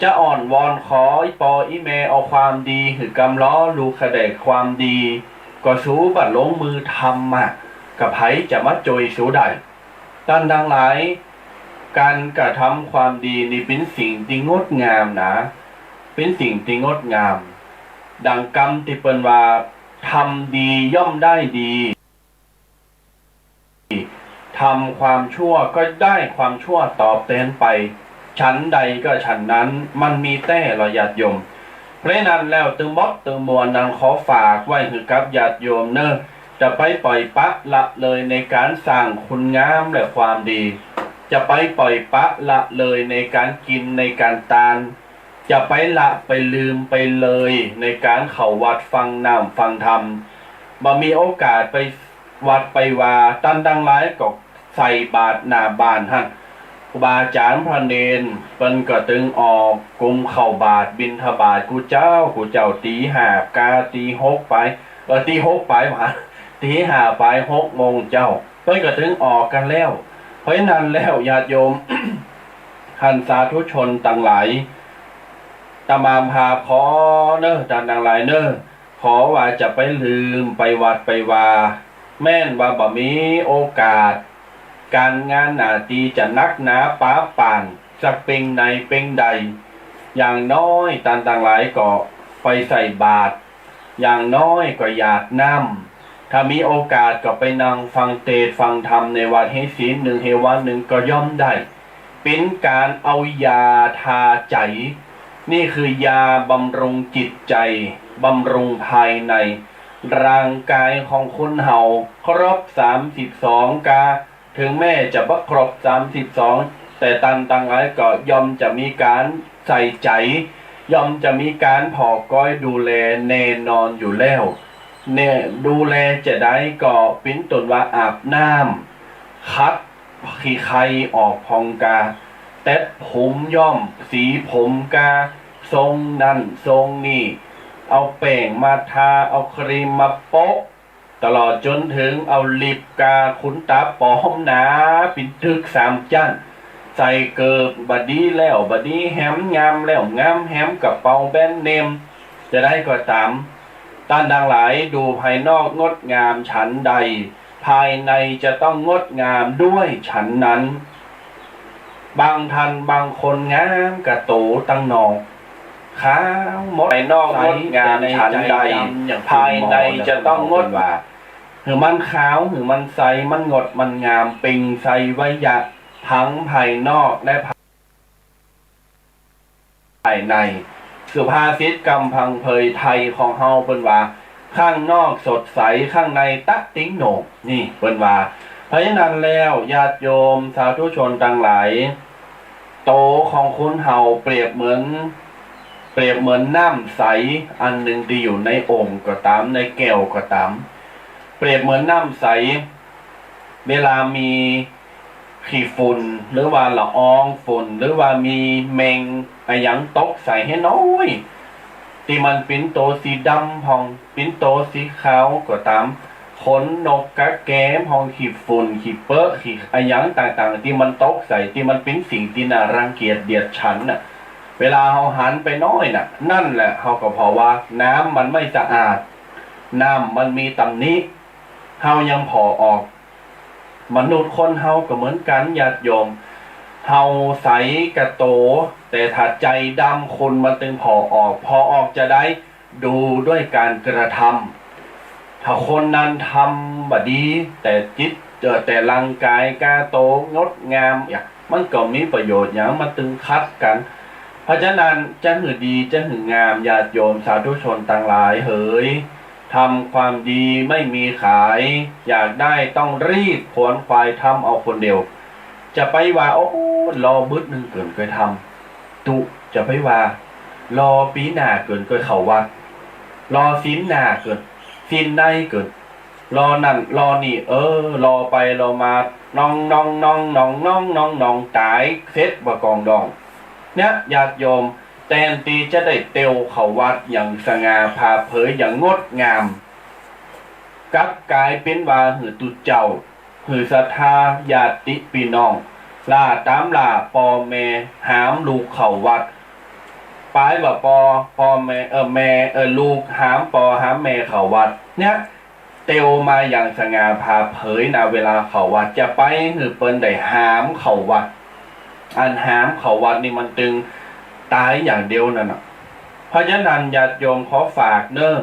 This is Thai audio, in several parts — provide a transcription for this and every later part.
จะอ่อนวอนขออีปออีเมเอาความดีหือกำล้อลูกขะเดกความดีก็สู้บัดลงมือทำมากับไผจะมาโจยสู้ได้ด้านดังหลายการกระทำความดีนี่เป็นสิ่งที่งดงามนะเป็นสิ่งที่งดงามดังกรรมที่เปิ้นว่าทำดีย่อมได้ดีทำความชั่วก็ได้ความชั่วตอบแทนไปชั้นใดก็ชั้นนั้นมันมีแต่เราญาติโยมเพราะนั้นแล้วตึงบดตึงมวลนางขอฝากไว้ให้กับญาติโยมเนอะจะไปปล่อยปะละเลยในการสร้างคุณงามและความดีจะไปปล่อยปะละเลยในการกินในการทานจะไปละไปลืมไปเลยในการเข้าวัดฟังน้ำฟังธรรมบ่มีโอกาสไปวัดไปว่าตั้นดังหลายก็ใส่บาตรหน้าบ้านหั่นครูบาอาจารย์พระเนนเปิ้นก็ตึงออกกุมเข้าบาตรบิณฑบาตกูเจ้าตีห้ากาตีหกไปตีหกไปมาตีห้าไป6 โมงเจ้าเปิ้นก็ตึงออกกันแล้วเพราะนั้นแล้วญาติโยม ท่านสาธุชนต่างหลายตามามพาขอเนอะดันดังหลายเนอะขอว่าจะไปลืมไปวัดไปว่าแม่นว่าบ่มีโอกาสการงานหน้าที่จะนักหนาป้าป่านสักเป็งในเป็งใดอย่างน้อยตันต่างหลายก็ไปใส่บาตรอย่างน้อยก็หยาดน้ำถ้ามีโอกาสก็ไปนั่งฟังเทศน์ฟังธรรมในวัดให้ศีล1 เฮวา 1ก็ย่อมได้เป็นการเอายาทาใจนี่คือยาบำรุงจิตใจบำรุงภายในร่างกายของคนเฮาครบ32กาถึงแม้จะบ่ครบ32แต่ตันตังหลายก็ย่อมจะมีการใส่ใจย่อมจะมีการผอก้อยดูแลแน่นอนอยู่แล้วเนี่ยดูแลจะได้ก็ปิ้นตนว่าอาบน้ำคัดขี้ไข่ออกพองกาแต่ผมย่อมสีผมกาทรงนั่นทรงนี่เอาแป้งมาทาเอาครีมมาโปะตลอดจนถึงเอาลิปกาขุนตาปอมหนาปิดทึก3 จั่นใส่เกิบบัดดี้แล้วบัดดี้แฮมงามแล้วงามแฮมกับเปาแบนเนมจะได้ก็ตามต้านดังหลายดูภายนอกงดงามฉันใดภายในจะต้องงดงามด้วยฉันนั้นบางท่านบางคนงามกะโตตั้งนอกขาวหมดภายนอกงดงามฉันใดภายในจะต้องงดว่าหือมันขาวหือมันใสมันงดมันงามปิงใสไว้ยะทั้งภายนอกและภายในสุภาษิตกำพังเพยไทยของเฮาเปิ้นว่าข้างนอกสดใสข้างในตะติ้งโหนกนี่เปิ้นว่าเพราะฉะนั้นแล้วญาติโยมสาธุชนทั้งหลายโตของคุณเฮาเปรียบเหมือนน้ำใสอันหนึ่งที่อยู่ในโอ่งก็ตามในแก้วก็ตามเปรียบเหมือนน้ำใสเวลามีขี้ฝุ่นหรือว่าละอองฝุ่นหรือว่ามีแมงอะไรอย่างตกใส่ให้น้อยที่มันเป็นโตสีดำพองเป็นโตสีขาวก็ตามขนนกกระแกมพองขี้ฝุ่นขี้เปอะขี้อะไรอย่างต่างๆที่มันตกใส่ที่มันเป็นสิ่งที่น่ารังเกียจเดียดฉันน่ะเวลาเขาหันไปน้อยน่ะนั่นแหละเขาก็เพราะว่าน้ำมันไม่สะอาดน้ำมันมีตำหนิเขายังพอออกมนุษย์คนเฮาก็เหมือนกันญาติโยมเฮาใสกระโตแต่ถ้าใจดำคนมันตึงพอออกจะได้ดูด้วยการกระทำถ้าคนนั้นทำบดีแต่จิตแต่ร่างกายกาโตงดงามอย่างมันก็มีประโยชน์อย่างมันตึงคัดกันเพราะฉะนั้นจะหือดีจะหืองามญาติโยมสาธุชนต่างหลายเฮ้ยทำความดีไม่มีขายอยากได้ต้องรีบขวนขวายทำเอาคนเดียวจะไปว่าโอ้รอบึดนึงเกินเคยทำตุจะไปว่ารอปีหน้าเกินเคยเข้าวัดรอสิ้นหน้าเกินสิ้นในเกินรอนั่นรอนี่รอไปรอมาน้องตายเซ็ตบะกองดองเนี่ยญาติโยมแทนที่จะได้เตียวเข้าวัดอย่างสง่าผ่าเผยอย่างงดงามกลับกลายเป็นว่าหือตุเจ้าหือศรัทธาญาติพี่น้อง ล่าตามล่าปอแม่หามลูกเข้าวัดปลายว่าปอแม่แม่ลูกหามปอหามแม่เข้าวัดเนี่ยเตียวมาอย่างสง่าผ่าเผยนะเวลาเข้าวัดจะไปหือเปิ้นได้หามเข้าวัดอันหามเข้าวัดนี่มันตึงตายอย่างเดียวนั่นน่ะเพราะฉะนั้นญาติโยมขอฝากเนอะ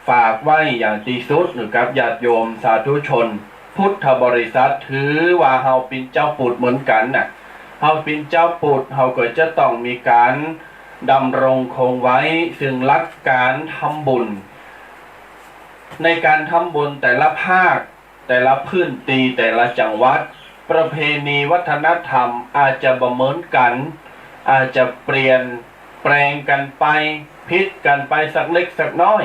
ฝากไว้อย่างที่สุดหรือกับญาติโยมสาธุชนพุทธบริษัทถือว่าเฮาเป็นเจ้าปุตเหมือนกันน่ะเฮาเป็นเจ้าปุตเฮาก็จะต้องมีการดำรงคงไว้ซึ่งหลักการทำบุญในการทำบุญแต่ละภาคแต่ละพื้นที่แต่ละจังหวัดประเพณีวัฒนธรรมอาจจะบ่เหมือนกันอาจจะเปลี่ยนแปลงกันไปพิษกันไปสักเล็กสักน้อย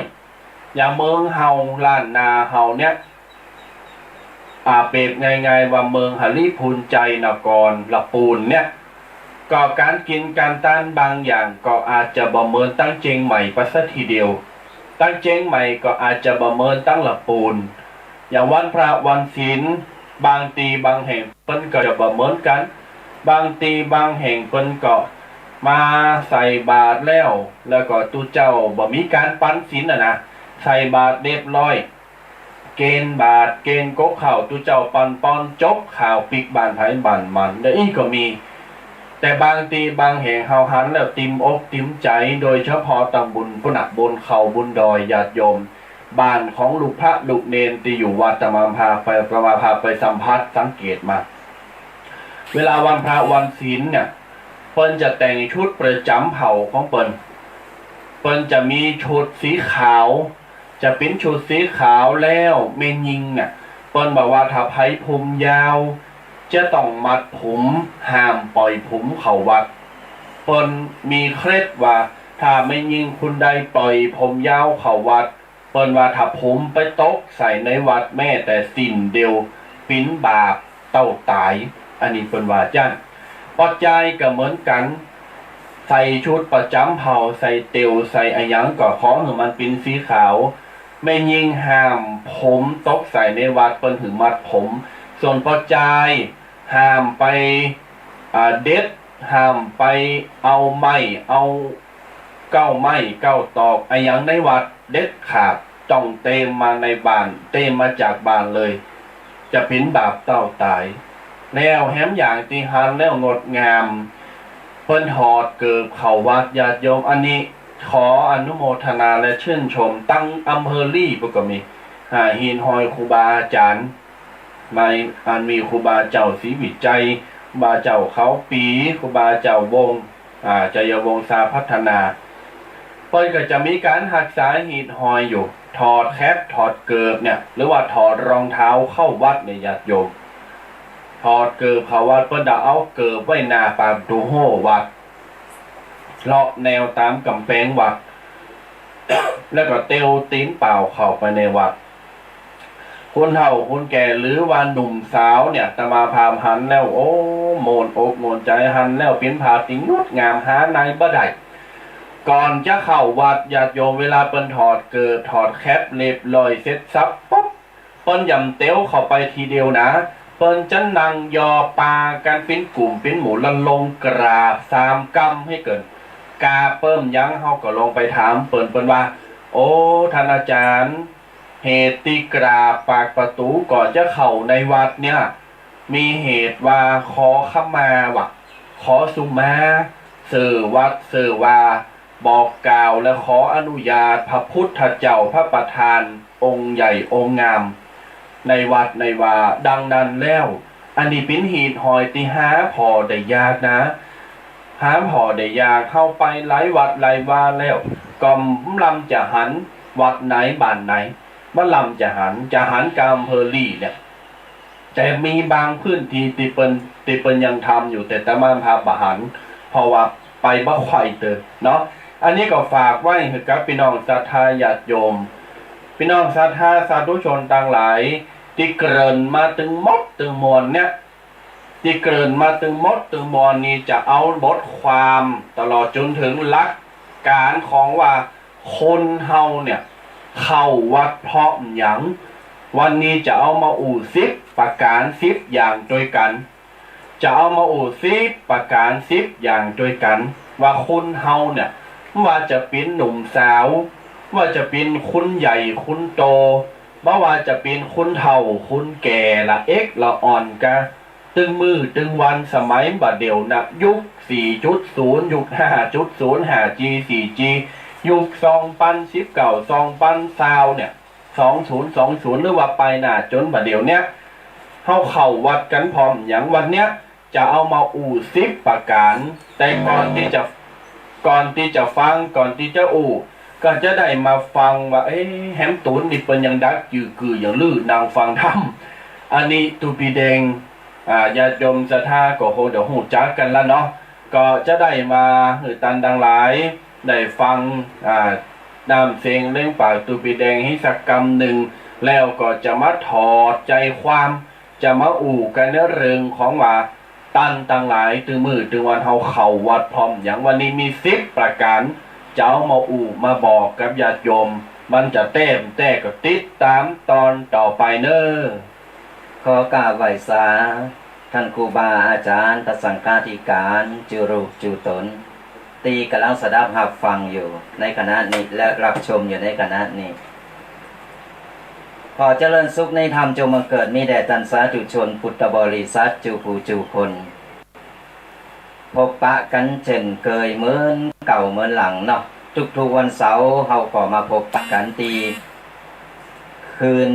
อย่างเมืองเฮาล้านนาเฮาเนี่ยเปรียบง่ายๆว่าเมืองหลีพูนใจนกรละปูนเนี่ยก็การกินการต้านบางอย่างก็อาจจะบ่เหมือนตั้งเจงใหม่ไปซะทีเดียวตั้งเจงใหม่ก็อาจจะบ่เหมือนตั้งละปูนอย่างวันพระวันศีลบางตีบางแห่งเปิ้นก็จะบ่เหมือนกันบางตีบางแห่งเปิ้นก็มาใส่บาตรแล้วก็ตู้เจ้าบ่มีการปั้นศีลนะใส่บาตรเรียบร้อยเกณฑ์บาตรเกณฑ์กกข่าวตู้เจ้าปันปอนจบข่าวปิกบานไผบานมันได้อีกก็มีแต่บางทีบางแห่งเฮาหันแล้วติมอกติมใจโดยเฉพาะตำบุญผู้หนักบนเขาบุญดอยญาติโยมบ้านของลูกพระลูกเนนที่อยู่วัดตะมาพาไปสัมผัสสังเกตมาเวลาวันพระวันศีลเนี่ยเปิ้นจะแต่งชุดประจำเผ่าของเปิ้นจะมีชุดสีขาวจะเป็นชุดสีขาวแล้วเมยิงเนี่ยเปิ้นบอกว่าถ้าไผผมยาวจะต้องมัดผมห้ามปล่อยผมเข้าวัดเปิ้นมีเคล็ดว่าถ้าไม่ยิงคุณใดปล่อยผมยาวเข้าวัดเปิ้นว่าถ้าผมไปตกใส่ในวัดแม่แต่สิ่นเดียวปิ้นบาปเต้าตายอันนี้เปิ้นว่าจั่นปัจจัยก็เหมือนกันใส่ชุดประจำเผ่าใส่เตียวใส่อะหยังก็ขอให้มันเป็นสีขาวไม่ยิงห้ามผมตกใส่ในวัดเปิ้นถึงมัดผมส่วนปัจจัยห้ามไปเด็ดห้ามไปเอาไม้เอาเก้าไม้เก้าตอกอะหยังในวัดเด็ดขาดต้องเตมมาในบ้านเตมมาจากบ้านเลยจะเป็นบาปเต้าตายแล้วแหมอย่างที่หันแล้วงดงามเพิ่นถอดเกิบเข้าวัดญาติโยมอันนี้ขออนุโมทนาและชื่นชมตั้งอำเภอลี่ปก็มีหินหอยครูบาอาจารย์มีครูบาเจ้าศรีวิจัยครูบาเจ้าเขาปีครูบาเจ้าวงจัยวงศ์สาพัฒนาเพิ่นก็จะมีการรักษาหินหอยอยู่ถอดแคปถอดเกิบเนี่ยหรือว่าถอดรองเท้าเข้าวัดในญาติโยมถอดเกิบเข้าวัดเพิ่นจะเอาเกิบไว้หน้าปากดูโหวัดเลาะแนวตามกำแพงวัด แล้วก็เตียวตีนเปล่าเข้าไปในวัดคนเฒ่าคนแก่หรือว่าหนุ่มสาวเนี่ยตมาพามหันแล้วโอ้โมนอกโมนใจหันแล้วเป็นผาติงงดงามหาในบ่ได้ก่อนจะเข้าวัดญาติโยมเวลาเปิ้นถอดเกิดถอดแคปเรียบร้อยเสร็จสับปุ๊บเปิ้นยำเตียวเข้าไปทีเดียวนะเปิ้นจะนั่งยอปากันเป็นกลุ่มเป็นหมู่ละลงกราบ3กำให้เกินกาเปิ้มยั้งเฮาก็ลงไปถามเปิ้นว่าโอ้ท่านอาจารย์เหตุที่กราบปากประตูก่อนจะเข้าในวัดเนี่ยมีเหตุว่าขอขมาว่ะขอสุมาสื่อวัดสื่อว่าบอกกล่าวและขออนุญาตพระพุทธเจ้าพระประธานองค์ใหญ่องค์งามในวัดในว่าดังนั้นแล้วอันนี้เป็นเหตุหอยที่หาพอได้ยากนะหาพอได้ยากเข้าไปหลายวัดหลายว่าแล้วก็ลำจะหันวัดไหนบ้านไหนว่าลำจะหันกามเพอรี่เนี่ยแต่มีบางพื้นที่ที่เปิ้นยังทำอยู่แต่ตะมานพาบหันเพราะว่าไปบ่ค่อยเตอเนาะอันนี้ก็ฝากไว้ให้กับพี่น้องศรัทธาญาติโยมพี่น้องศรัทธาสาธุชนต่างหลายที่เกินมาถึงมดถึงมวลเนี่ยที่เกินมาถึงมดถึงมวลนี้จะเอาบทความตลอดจนถึงหลักการของว่าคนเฮาเนี่ยเข้าวัดเพราะหยังวันนี้จะเอามา10ประการ10อย่างโดยกัน จะเอามาอู่10ประการ10อย่างด้วยกัน ว่าคุณเฮาเนี่ยว่าจะเป็นหนุ่มสาวว่าจะเป็นคุณใหญ่คุณโตว่าจะเป็นคุณเฒ่าคุณแก่ละเอ็กละอ่อนกะตึงมือตึงวันสมัยบัดเดี๋ยวนะยุค 4.0 ยุค 5.0 5G 4G ยุค2019เนี่ย2020หรือว่าไปหน้าจนบัดเดี๋ยวเนี้ยเข้าวัดกันพร้อมอย่างวันเนี้ยจะเอามาอู่10ประการแต่ก่อนที่จะฟังก่อนที่จะอู่ก็จะได้มาฟังว่าแฮมตูนนี่เป็นอย่างดักยือคืออย่างลือนางฟังธรรมอันนี้ตูปีแดงญาติโยมศรัทธาก็คงเดี๋ยวหูจักกันแล้วเนาะก็จะได้มาหือตันดังหลายได้ฟังนำเสียงเล่งปากตูปีแดงให้สักกรรมหนึ่งแล้วก็จะมาถอดใจความจะมาอู่กันเนื้อเรื่องของว่าตันต่างหลายตือมือตือวันเฮาเข่าวัดพร้อมอย่างวันนี้มี10ประการจะเอามาอู่มาบอกกับญาติโยมมันจะเต้มแต่ก็ติดตามตอนต่อไปเนอะขอกราบไหว้สาท่านครูบาอาจารย์พระสังฆาธิการจุรูปจุตนตีกำลังสดับหับฟังอยู่ในคณะนี้และรับชมอยู่ในคณะนี้ขอเจริญสุขในธรรมจงบังเกิดมีแด่ท่านสาธุชนพุทธบริษัทจูผู้จูคนพบปะกันเช่นเคยเหมือนเก่าเหมือนหลังเนาะทุกๆวันเสาร์เฮาก็มาพบปะกันตีคืน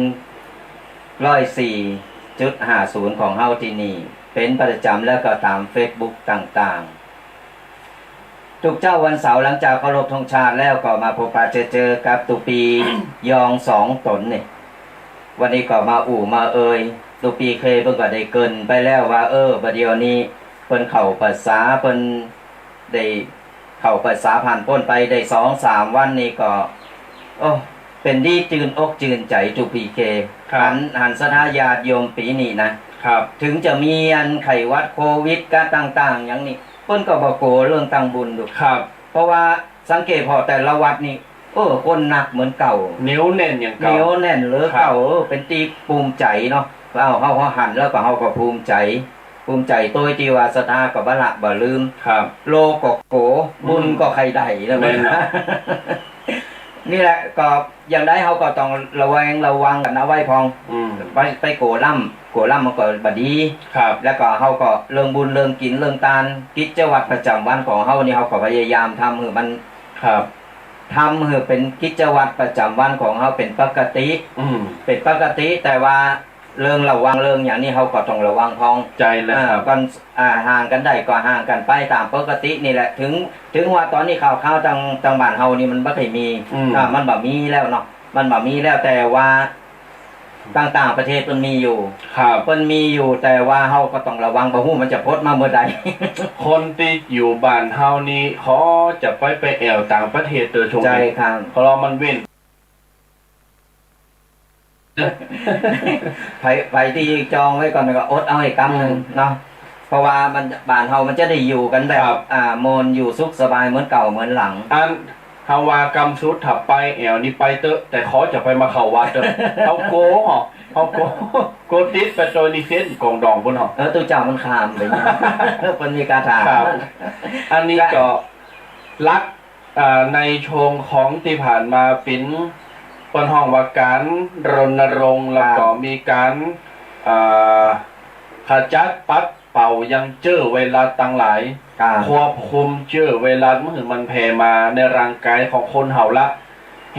104.50ของเฮาที่นี่เป็นประจำแล้วก็ตาม Facebook ต่างๆทุกเจ้าวันเสาร์หลังจากเคารพธงชาติแล้วก็มาพบปะเจอกับตุปียอง2ตนนี่วันนี้ก็มาอู่มาตุปีเคยเพิ่งก็ได้เกินไปแล้วว่าบัดเดี๋ยวนี้เพิ่นเข้าภาษาเพิ่นได้เข้าภาษาผ่านพ้นไปได้2-3วันนี้ก็เป็นดีจืนอกจืนใจตุปีเคหันสถาญาติโยมปีนี้นะครับถึงจะมีอันไขวัดโควิดก็ต่างๆอย่างนี้เพิ่นก็บ่โกเรื่องตั้งบุญดูครับเพราะว่าสังเกตพอแต่ละวัดนี่คนหนักเหมือนเก่าเหนียวแน่นอย่างเก่าเหนียวแน่นหรือเก่าเป็นตีภูมิใจเนาะเฮาหันแล้วก็เฮาก็ภูมิใจตัวที่ว่าศรัทธาก็บ่ละบ่ลืมครับโลก็โกบุญก็ใครได้แล้วแม่นนี่แหละก็อย่างใดเฮาก็ต้องระวังกันเอาไว้พองไปโกล่ำมันก็บ่ดีครับแล้วก็เฮาก็เรื่องบุญเรื่องกินเรื่องทานกิจวัตรประจำวันของเฮานี่เฮาก็พยายามทำให้มันครับทำให้เป็นกิจวัตรประจำวันของเขาเป็นปกติแต่ว่าเรื่องระวังเรื่องอย่างนี้เขาก็ต้องระวังพ้องใจแล้วครับก่อนห่างกันได้ก็ห่างกันไปตามปกตินี่แหละถึงว่าตอนนี้ข่าวต่างบ้านเฮานี่มันไม่เคยมีมันแบบมีแล้วเนาะมันแบบมีแล้วแต่ว่าต่างประเทศมันมีอยู่มันมีอยู่แต่ว่าเฮาก็ต้องระวังบ่ฮู้มันจะพดมาเมื่อใดคนที่อยู่บ้านเฮานี่เขาจะไปแอวต่างประเทศเตอชงใช่ครับเพราะเรามันเว้นไปที่จองไว้ก่อนก็อดเอาให้กำนึงเนาะเพราะว่ามันบ้านเฮามันจะได้อยู่กันแบบโมนอยู่สุขสบายเหมือนเก่าเหมือนหลังเฮาวากำสุดถับไปแอวนี่ไปเตอะแต่ขอจะไปมาเข้าวัดเตอะเขาโกติดไปโดยนิเซนกองดองพุ่นเหรอตัวเจ้ามันขามไปเป็นมีการถามอันนี้ก็ลักในชงของที่ผ่านมาเป็นปนห้องว่าการรณรงค์แล้วก็มีการขจัดปัดเป่ายังเจอเวลาต่างหลายควบคุมเจอเวลาเมื่อมันแผ่มาในร่างกายของคนเฮาละ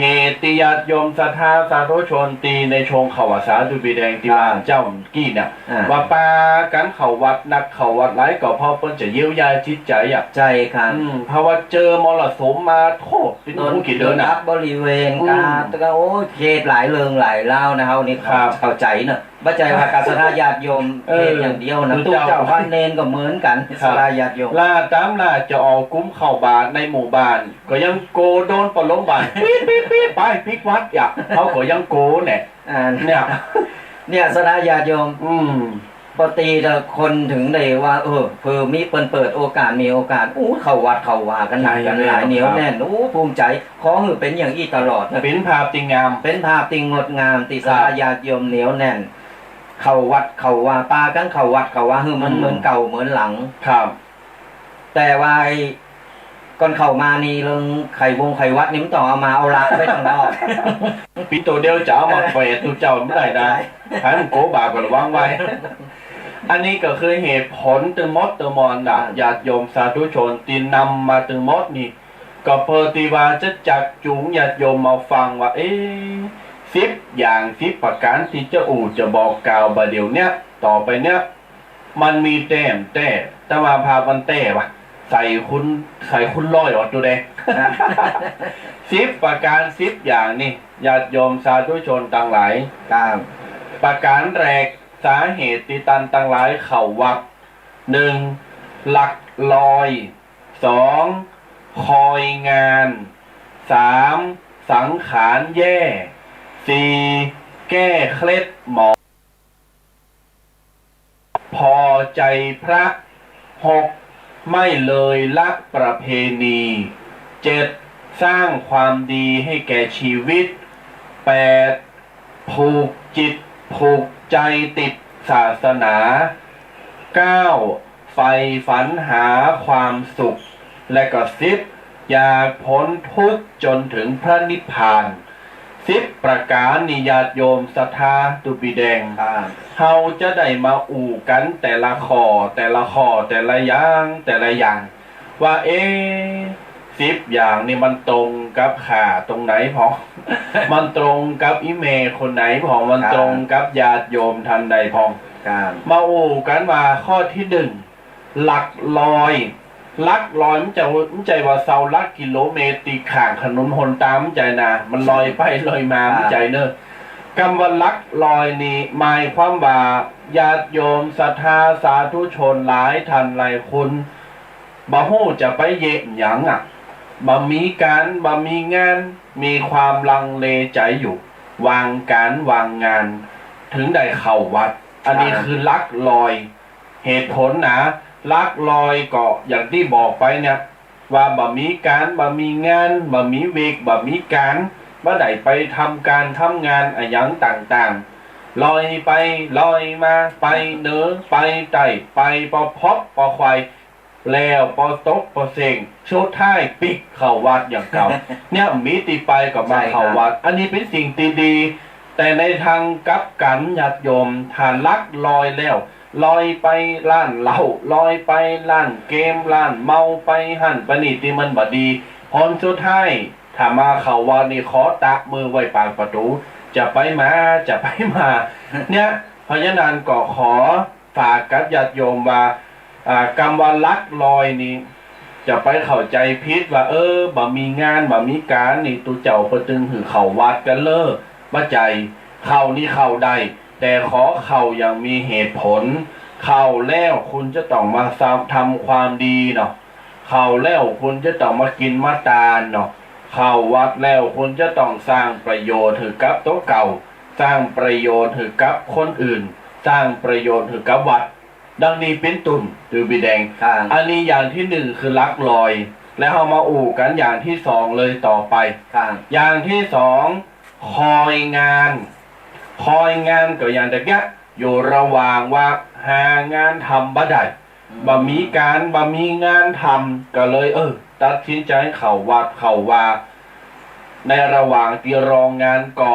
เหตุญาติโยมศรัทธาสาธุชนตีในชงเขาวสาตุปีแดงที่ว่าเจ้ากี้เนี่ยว่าปากันเขาวัดนักเขาวัดหลายก็เพราะเพิ่นจะเยียวยาจิตใจใจครับเพราะว่าเจอมรสุมมาโทษเป็นผู้กี่เดือนนะบริเวณก็โอ้เขตหลายเรื่องหลายเล่านะเฮานี่เข้าใจเนอะบ่ใจว่าการศรัทธาญาติโยมเทศอย่างเดียวนะตู้เจ้าวัดเนนก็เหมือนกันศรัทธาญาติโยมล่าตามล่าจะออกกุ้มเข้าบาทในหมู่บ้านก็ยังโกโดนปลงบ้านปี๊ดไปพิกวัดอย่าเขาก็ยังโกเนี่ยศรัทธาญาติโยมปกติแต่คนถึงได้ว่าเพิ่มมีเปิดโอกาสมีโอกาสเข้าวัดเข้าว่ากันหลายเหนียวแน่นภูมิใจขอให้เป็นอย่างอี้ตลอดเป็นภาพจริงงามเป็นภาพจริงงดงามติสาญาติโยมเหนียวแน่น เข้าวัดเข้าว่าปากันเข้าวัดเข้าว่าคือมันเหมือนเก่าเหมือนหลัง ครับ แต่ว่าไอ้ก่อนเข้ามานี่เรื่องไข่วงไข่วัดนี่มันต้องเอามาเอาละไว้ข้างนอก ปีตัวเดียวจะเอามาเปรตตัวเจ้าไม่ได้นะให้มันโกบาปก็ระวังไว้ อันนี้ก็คือเหตุผลตึงมดตึงมอนนะญาติโยมสาธุชนตีนำมาตึงมดนี่ก็เพื่อที่ว่าจะจักจูงญาติโยมมาฟังว่า10 อย่าง10 ประการที่เจ้าอู่จะบอกกล่าวบาเดี๋ยวเนี้ยต่อไปเนี้ยมันมีแต่แต่ว่าพามันแต่วะใส่คุณร้อยออกตัวเดง 10 ประการ10 อย่างนี่ญาติโยมสาธุชนต่างหลาย ครับ ประการแรกสาเหตุที่ตันต่างหลายเข่าวัด 1. หลักลอย 2. คอยงาน 3. สังขารแย่ 4. แก้เคล็ดหมอพอใจพระ 6. ไม่เลยละประเพณี 7. สร้างความดีให้แก่ชีวิต 8. ผูกจิตผูกใจติดศาสนา 9. ใฝ่ฝันหาความสุข และก็10อยากพ้นทุกข์จนถึงพระนิพพาน10 ประการนิญาติโยมศรัทธาตุปีแดง ครับ เฮาจะได้มาอู่กันแต่ละข้อแต่ละอย่างว่า10 อย่างนี่มันตรงกับข่าตรงไหนพอ มันตรงกับอีเมลคนไหนพอมันตรงกับญาติโยมทันใดพอง ครับ มาอู่กันมาข้อที่1หลักลอยมันใจว่าเสาลักกิโลเมตรตีข่างถนนหนตามใจนะมันลอยไปลอยมามันใจเนอะคำว่าลักลอยนี่หมายความว่าญาติโยมศรัทธาสาธุชนหลายท่านหลายคนบ่ฮู้จะไปเย็บหยังบ่มีงานมีความลังเลใจอยู่ วางการวางงาน ถึงได้เข้าวัด อันนี้คือลักลอย เหตุผลนะลักลอยก็อย่างที่บอกไปเนี่ยว่าบ่มีการบ่มีงานบ่มีเวกบ่มีการบ่ได้ไปทำการทำงานอะไรอย่างต่างๆลอยไปลอยมาไปเหนือไปใต้ไปปอพบปอควายแล้วปอตกปอเสงชุดท้ายปิกเข้าวัดอย่างเก่า เนี่ยมีตีไปกับมาเข้าวัด อันนี้เป็นสิ่งที่ดี แต่ในทางกลับกันญาติโยมฐานลักลอยแล้วลอยไปล้านเหล้าลอยไปล้านเกมล้านเมาไปหั่นปนิติมันบดีพรสุดท้ายถ้ามาเข้าวัดนี่ขอตักมือไว้ปากประตู จะไปมา เนี่ยเพราะฉะนั้นก็ขอฝากกับญาติโยมว่ากรรมวันลักลอยนี่จะไปเข้าใจผิดว่าบ่มีงานบ่มีการนี่ตูเจ้าประตึงหือเข้าวัดกันเลิกมาใจเข้านี่เข้าได้แต่ขอเข้าอย่างมีเหตุผลเข้าแล้วคุณจะต้องมาทำความดีเนาะเข้าแล้วคุณจะต้องมากินมาตาลเนาะเข้าวัดแล้วคุณจะต้องสร้างประโยชน์ถือกับโต๊ะเก่าสร้างประโยชน์ถือกับคนอื่นสร้างประโยชน์ถือกับวัดดังนี้เป็นตุ่นหรือบีแดงอันนี้อย่างที่1คือลักลอยแล้วเอามาอู่กันอย่างที่2เลยต่อไปอย่างที่2คอยงานก็อย่างตะเกียอยู่ระหว่างว่าหางานทำบ่ได้บ่มีงานทำก็เลยตัดสินใจเข้าวัดเข้าว่าในระหว่างที่รองงานก็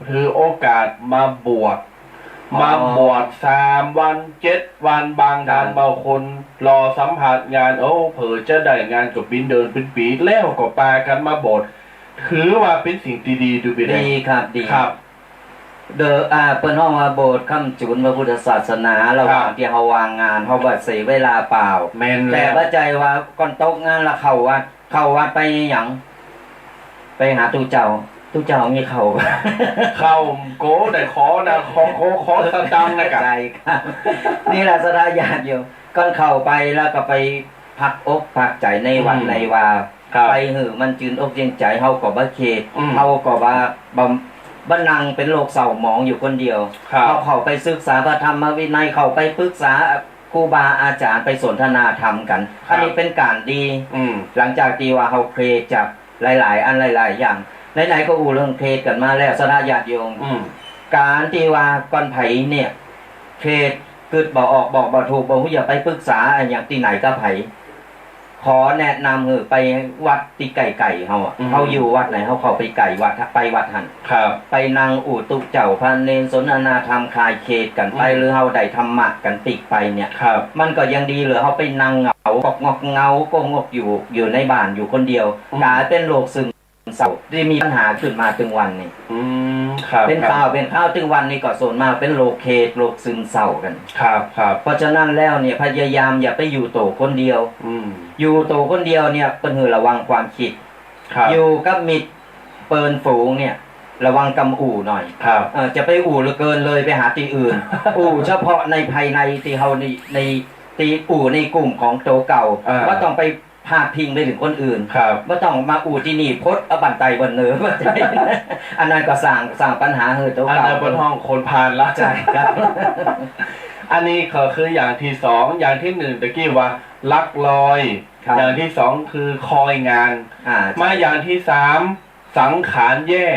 ถือโอกาสมาบวช3 วัน 7 วันบางท่านบางคนรอสัมผัสงานเผื่อจะได้งานกับบินเดินเป็นปีแล้วก็ปากันมาบวชถือว่าเป็นสิ่งที่ดีดูไปได้ดีครับดีครับเปิ้นห้องว่าโบสถ์คำจุนพระพุทธศาสนาระหว่างที่เฮาวางงานเฮาบ่เสียเวลาเปล่าแต่ว่าใจว่าก่อนตกงานละเข้าวัดไปหยังไปหาตู้เจ้ามีเข้าโกได้ขอนะขอสตังค์นะกะใจครับนี่ล่ะสถานญาติโยมก่อนเข้าไปแล้วก็ไปพักอกพักใจในวัดในวาไปหือมันจืนอกจืนใจเฮาก็บ่เขตเฮาก็ว่าบ้านนางเป็นโรคเศร้าหมองอยู่คนเดียวเขาไปศึกษาพระธรรมวินัยเขาไปปรึกษาครูบาอาจารย์ไปสนทนาธรรมกันอันนี้เป็นการดีหลังจากที่ว่าเขาเคยจากหลายๆอันหลายๆอย่างไหนๆก็อู่เรื่องเพศกันมาแล้วสนาญาติโยมการที่ว่าก้อนไผ่เนี่ย เขตเกิดบอกออกบอกบ่ถูกบอกอย่าไปปรึกษาอย่างที่ไหนก็ไผขอแนะนำไปวัดตีไก่เฮาเขาอยู่วัดไหนเขาเข้าไปไก่วัดไปวัดหันครับไปนางอู่ตุเจ้าพระเนรสนทนาธรรมคลายเขตกันไปหรือเฮาได้ธรรมะกันติกไปเนี่ยมันก็ยังดีเหลือเขาไปนางเหงางอกเงาก็งกอยู่ในบ้านอยู่คนเดียวกลายเป็นโรคซึมเศร้าที่มีปัญหาขึ้นมาถึงวันนี้เป็นข้าวถึงวันนี้ก็ส่วนมากเป็นโรคโรคซึมเศร้ากันครับเพราะฉะนั้นแล้วเนี่ยพยายามอย่าไปอยู่โตคนเดียวอยู่โตคนเดียวเนี่ยเป็นหือระวังความคิดอยู่กับมิตรเปินฝูงเนี่ยระวังกำอู่หน่อยจะไปอู่เหลือเกินเลยไปหาตีอื่น อู่เฉพาะในภายในที่เฮาในตีอู่ในกลุ่มของโตเก่าว่าต้องไปพาดพิงไปถึงคนอื่นว่าต้องมาอู่ที่นี่พดเอาบันไตบนเนื้ออันนั้นก็สร้างปัญหาเฮอโตเก่าอันนั้นบนห้องคนพานละใช่ครับ อันนี้ก็คืออย่างที่สองอย่างที่หนึ่งตะกี้ว่าลักลอยอย่างที่สองคือคอยงานมาอย่างที่สามสังขารแย่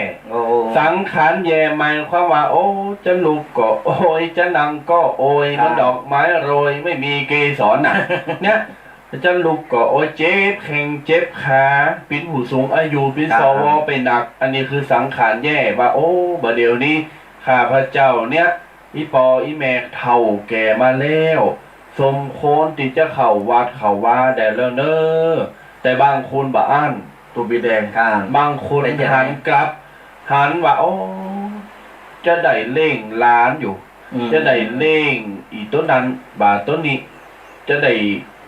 สังขารแย่หมายความว่าโอ้จะลุกก็โอ้ยจะนั่งก็โอ้ยมันดอกไม้โรยไม่มีเกสรน่ะเนี่ยจะลุกก็โอ้ยเจ็บแข้งเจ็บขาปิ้นผู้สูงอายุปิ้นสวไปหนักอันนี้คือสังขารแย่ว่าโอ้บ่เดี๋ยวนี้ข้าพระเจ้าเนี่ยอีปออีแม่เฒ่าแก่มาแล้วสมควรที่จะเข้าวัดเข้าว่าได้แล้วเนอแต่บางคนบ่อ่านตัวบีแดงบางคนหันกลับหันว่าโอ้จะได้เล่งล้านอยู่จะได้เล่งอีต้นนั้นบาต้นนี้จะได้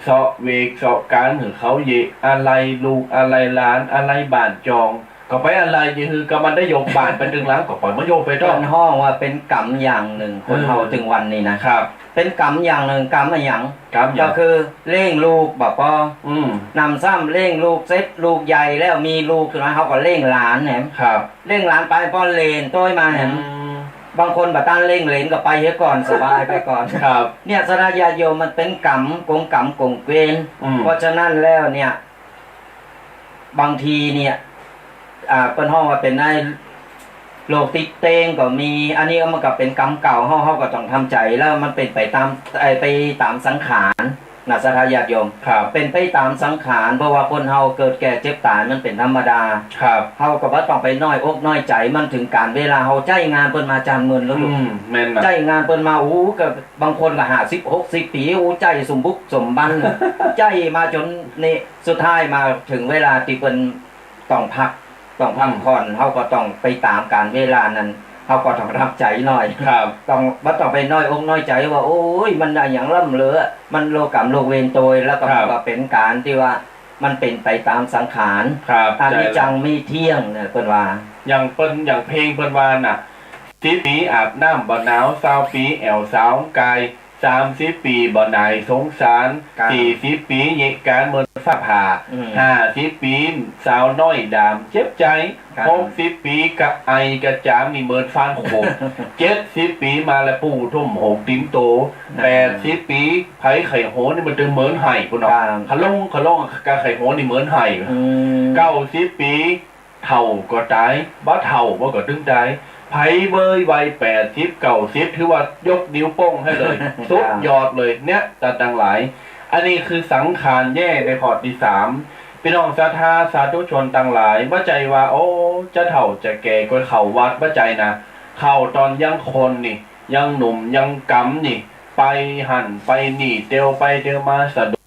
เสาะเวกเสาะการหรือเขาเยอะไรลูกอะไรล้านอะไรบานจองก็ไปอะไรยือก็มันได้โยกบานเป็นดึงล้างก็ปล่อยมาโยกไปต้นห้องว่าเป็นกรรมอย่างหนึ่งคนเฮาถึงวันนี้นะครับเป็นกรรมอย่างหนึ่งกรรมอะไรอย่างก็คือเล่งลูกบอกว่านำซ้ำเล่งลูกเซ็ตลูกใหญ่แล้วมีลูกขึ้นมาเขาก็เล่งหลานแหมเล่งหลานไปป้อนเลนต้อยมาแหมบางคนบัต้านเล่งเลนก็ไปเยอะก่อนสบายไปก่อนเนี่ยสระญาติโยมมันเป็นกรรมกงเกวียนเพราะฉะนั้นแล้วเนี่ยบางทีเนี่ยเป็นห้องว่าเป็นได้โลกติดเตงก็มีอันนี้ก็มันก็เป็นกรรมเก่าเฮาก็ต้องทำใจแล้วมันเป็นไปตามสังขารนะสัทธาญาติโยมเป็นไปตามสังขารเพราะว่าคนเฮาเกิดแก่เจ็บตายมันเป็นธรรมดาเฮาก็บ่ต้องไปน้อยอกน้อยใจมันถึงการเวลาเฮาใจงานเพิ่นมาจานเงินแล้วลูกใจงานเพิ่นมาก็บางคนก็50 60 ปีใจสมบุกสมบันใจมาจนนี่สุดท้ายมาถึงเวลาที่เพิ่นต้องพักผ่อนเขาก็ต้องไปตามการเวลานั้นเขาก็ต้องรับใจหน่อยต้องไปน้อยอกน้อยใจว่าโอ้ยมันได้อย่างล่ำเหลือมันโลกรรมโลกเวรโตยแล้วก็เป็นการที่ว่ามันเป็นไปตามสังขารอันนี้จังไม่เที่ยงเนี่ยเปิ้นว่าอย่างเพลงเปิ้นว่าน่ะ10 ปีอาบน้ำบ่หนาว20 ปีแอวสาวกาย30 ปีบ่นายสงสาร40 ปีเหตุการณ์เมืองฟ้าผ่า50 ปีสาวน้อยดามเจ็บใจ60 ปีกับไอกระจามนี่เมินฟานโขม70 ปีมาแล้วปู่ทุ่มโหกติ้มโต80 ปีไผไข่โหนี่มันถึงเหมือนไห่พุ่นเนาะขะลงกะไข่โหนี่เหมือนไห่90 ปีเฒ่าก็ตายบ่เฒ่าบ่ก็ถึงตายไผเบยวัย80 90ถือว่ายกนิ้วโป้งให้เลยสุดยอดเลยเนี่ยต่างหลายอันนี้คือสังขารแย่ในข้อที่3พี่น้องศรัทธาสาธุชนต่างหลายบ่ใจว่าโอ้จะเฒ่าจะแก่ก็เข้าวัดบ่ใจนะเข้าตอนยังคนนี่ยังหนุ่มยังกำนี่ไปหั่นไปนี่เตียวไปเตียวมาสะดุ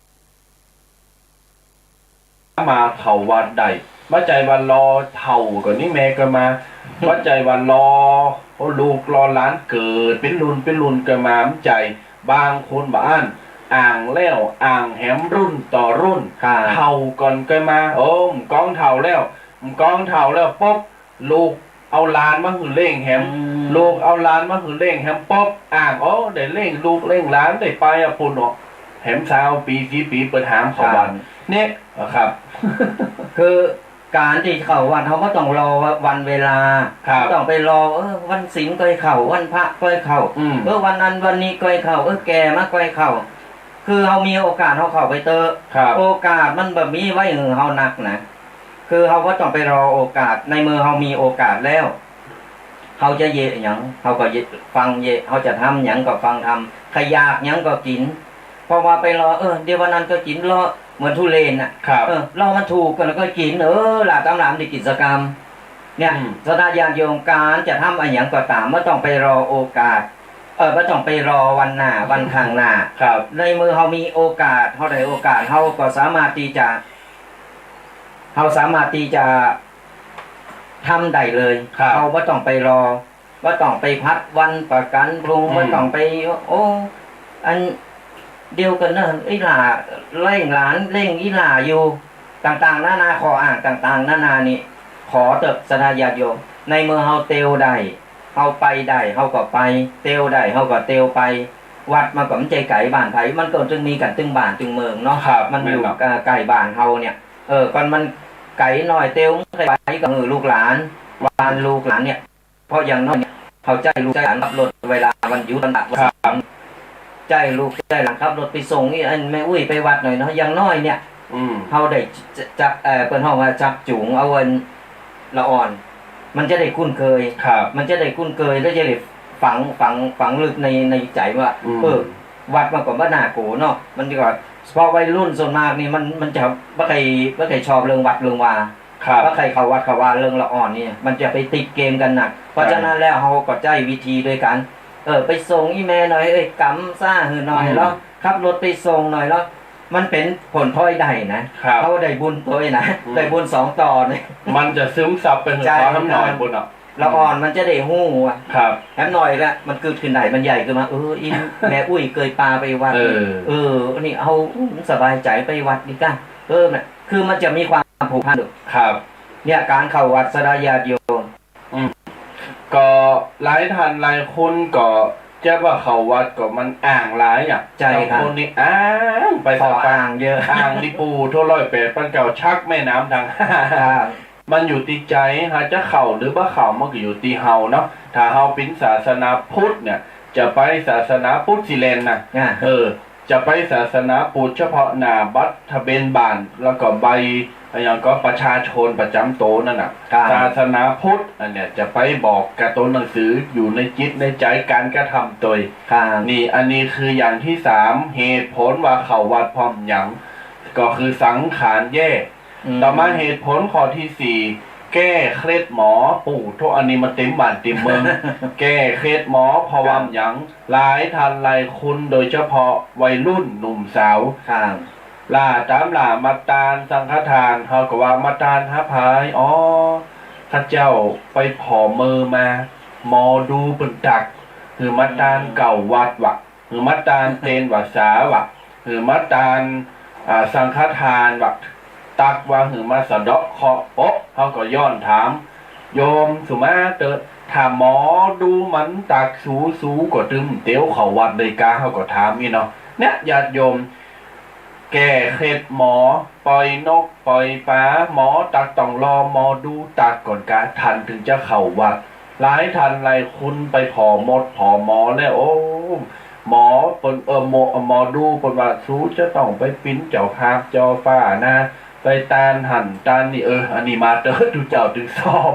มาเข้าวัดได้บ่ใจว่ารอเฒ่าก็นี่แม่ก็มาบ่ใจว่ารอลูกรอหลานเกิดเป็นรุ่นก็มาใจบางคนบ่อ่านอ่างแล้วอ่างแหมรุ่นต่อรุ่นเฒ่าก่อนก็มาโอ้กองเฒ่าแล้วป๊อบลูกเอาหลานมาหือเล่งแหมลูกเอาหลานมาหือเล่งแหมป๊อบอ่างได้เล่งลูกเล่งหลานได้ไปพุ่นเนาะแหม20 ปี4 ปีเปิดหามเข้าวันเนี่ยครับคือการที่เข้าวันเขาก็ต้องรอวันเวลาต้องไปรอวันสิงห์ก็เข้าวันพระก็เข้าวันนั้นวันนี้ก็เข้าแก่มาก็เข้าคือเขามีโอกาสเขาเข้าไปเตอโอกาสมันแบบมีไว้หือเขานักนะคือเขาก็ต้องไปรอโอกาสในมือเขามีโอกาสแล้ว เขาจะเยะหยังเขาก็ฟังเยะเขาจะทำหยังก็ฟังทำขยากหยังก็กินเพราะว่าไปรอเดี๋ยววันนั้นก็กินรอเหมือนทุเรนน่ะรอมันถูกกันแล้วก็กินหลาตามหลามในกิจกรรมเนี่ยสถานญาติโยมการจะทำอะไรอย่างก็ตามไม่ต้องไปรอโอกาสไม่ต้องไปรอวันหน้าวันข้างหน้าในมือเขามีโอกาสเขาได้โอกาสเขาก็สามารถที่จะทำได้เลยเขาไม่ต้องไปรอไม่ต้องไปพัดวันประกันพรุ่งไม่ต้องไปอันเดียวกันนะไอ้หล่าเร่งหลานเร่งอีหล่าอยู่ต่างๆนานาขออ่างต่างๆนานานี่ขอเติบสถานญาติโยมในเมื่อเฮาเตวได้เฮาไปได้เฮาก็ไปเตวได้เฮาก็เตวไปวัดมันก็มันใจไก่บ้านไผมันก็จึงมีกันตึงบ้านตึงเมืองเนาะมันอยู่ไก่บ้านเฮาเนี่ยก่อนมันไก่น้อยเตวไปกับลูกหลานวานลูกหลานเนี่ยเพราะอย่างน้อยเขาใจลูกใจหลานขับรถเวลาวันหยุดวันใจลูกใจหลานขับรถไปส่งนี่อันแม่อุ้ยไปวัดหน่อยเนาะอย่างน้อยเนี่ยเขาได้จับเป็นห้องว่าจับจุงเอาเงินละอ่อนมันจะได้คุ้นเคยมันจะได้คุ้นเคยแล้วจะได้ฝังลึกในใจว่าวัดมันก็บ้านาโกเนาะมันดีกว่าเพราะวัยรุ่นส่วนมากนี่มันจะไม่เคยชอบเรื่องวัดเรื่องวาถ้าใครเขาวัดเขาว่าเรื่องละอ่อนนี่มันจะไปติดเกมกันหนักเพราะฉะนั้นแล้วเขาก็ใจวิธีด้วยกันไปส่งอีเมลหน่อยกำซ่าหือหน่อยแล้วขับรถไปส่งหน่อยแล้วมันเป็นผลพลอยได้นะเขาได้บุญตัวนะได้บุญ2 ต่อเนี่ยมันจะซึมซับเป็นความน้ำหน่อยบุญอ่ะละอ่อนมันจะได้หู้แถมหน่อยละมันเกิดขึ้นไหนมันใหญ่ขึ้นมาอินแม่อุ้ยเคยปลาไปวัดนี่เอาสบายใจไปวัดดีกันเนี่ยคือมันจะมีความผูกพันเนี่ยการเข้าวัดสดาญาติโยมก็หลายท่านหลายคนก็จะว่าเขาวัดก็มันอ่างหลายอ่ะใจครับคนนี้อ่างไปต่ออ่างเยอะอ่างดิปูทั่ว108ปันเก่าชักแม่น้ำทางมันอยู่ที่ใจฮะจะเข่าหรือว่าเข่ามันก็อยู่ที่เฮาเนาะถ้าเฮาเป็นศาสนาพุทธเนี่ยจะไปศาสนาพุทธสิเลนนะจะไปศาสนาพุทธเฉพาะหน้าบัตรทะเบียนบ้านแล้วก็ใบอย่างก็ประชาชนประจำโตนั่นน่ะศาสนาพุทธอันเนี้ยจะไปบอกกับตัวหนังสืออยู่ในจิตในใจการกระทำตัวนี่อันนี้คืออย่างที่3เหตุผลว่าเขาวัดพร้อมหยังก็คือสังขารแย่ต่อมาเหตุผลข้อที่4แก้เคล็ดหมอปู่ทุกอันนี้มาเต็มบ้านเต็มเมือง แก้เคล็ดหมอเพราะว่าหยังหลายท่านหลายคนโดยเฉพาะวัยรุ่นหนุ่มสาวล่าตามล่ามาตานสังฆทานเขาก็ว่ามาตานหาพายข้าเจ้าไปผอมือมาหมอดูเป็นตักคือมาตานเก่าวัดวะคือมาตานเตนวะสาวะคือมาตานสังฆทานวะตักว่าหือมาสะเดาะเคาะโป๊ะเขาก็ย้อนถามโยมสุมาเติถ้าหมอดูมันตักสูก็ตึมเตี้ยวเขาวัดเลยกาเขาก็ถามนี่เนาะเนี่ยญาติโยมแก้เคล็ดหมอปล่อยนกปล่อยปลาหมอตักต้องรอหมอดูตักก่อนการทันถึงจะเข้าวัดหลายทันหลายคุณไปผอหมดผอหมอแล้วหมอปนหมอดูปนว่าสูจะต้องไปปิ้นเจ้าภาพจอฟ้านะไปตานหันตานนี่อันนี้มาดูเจ้าถึงสอบ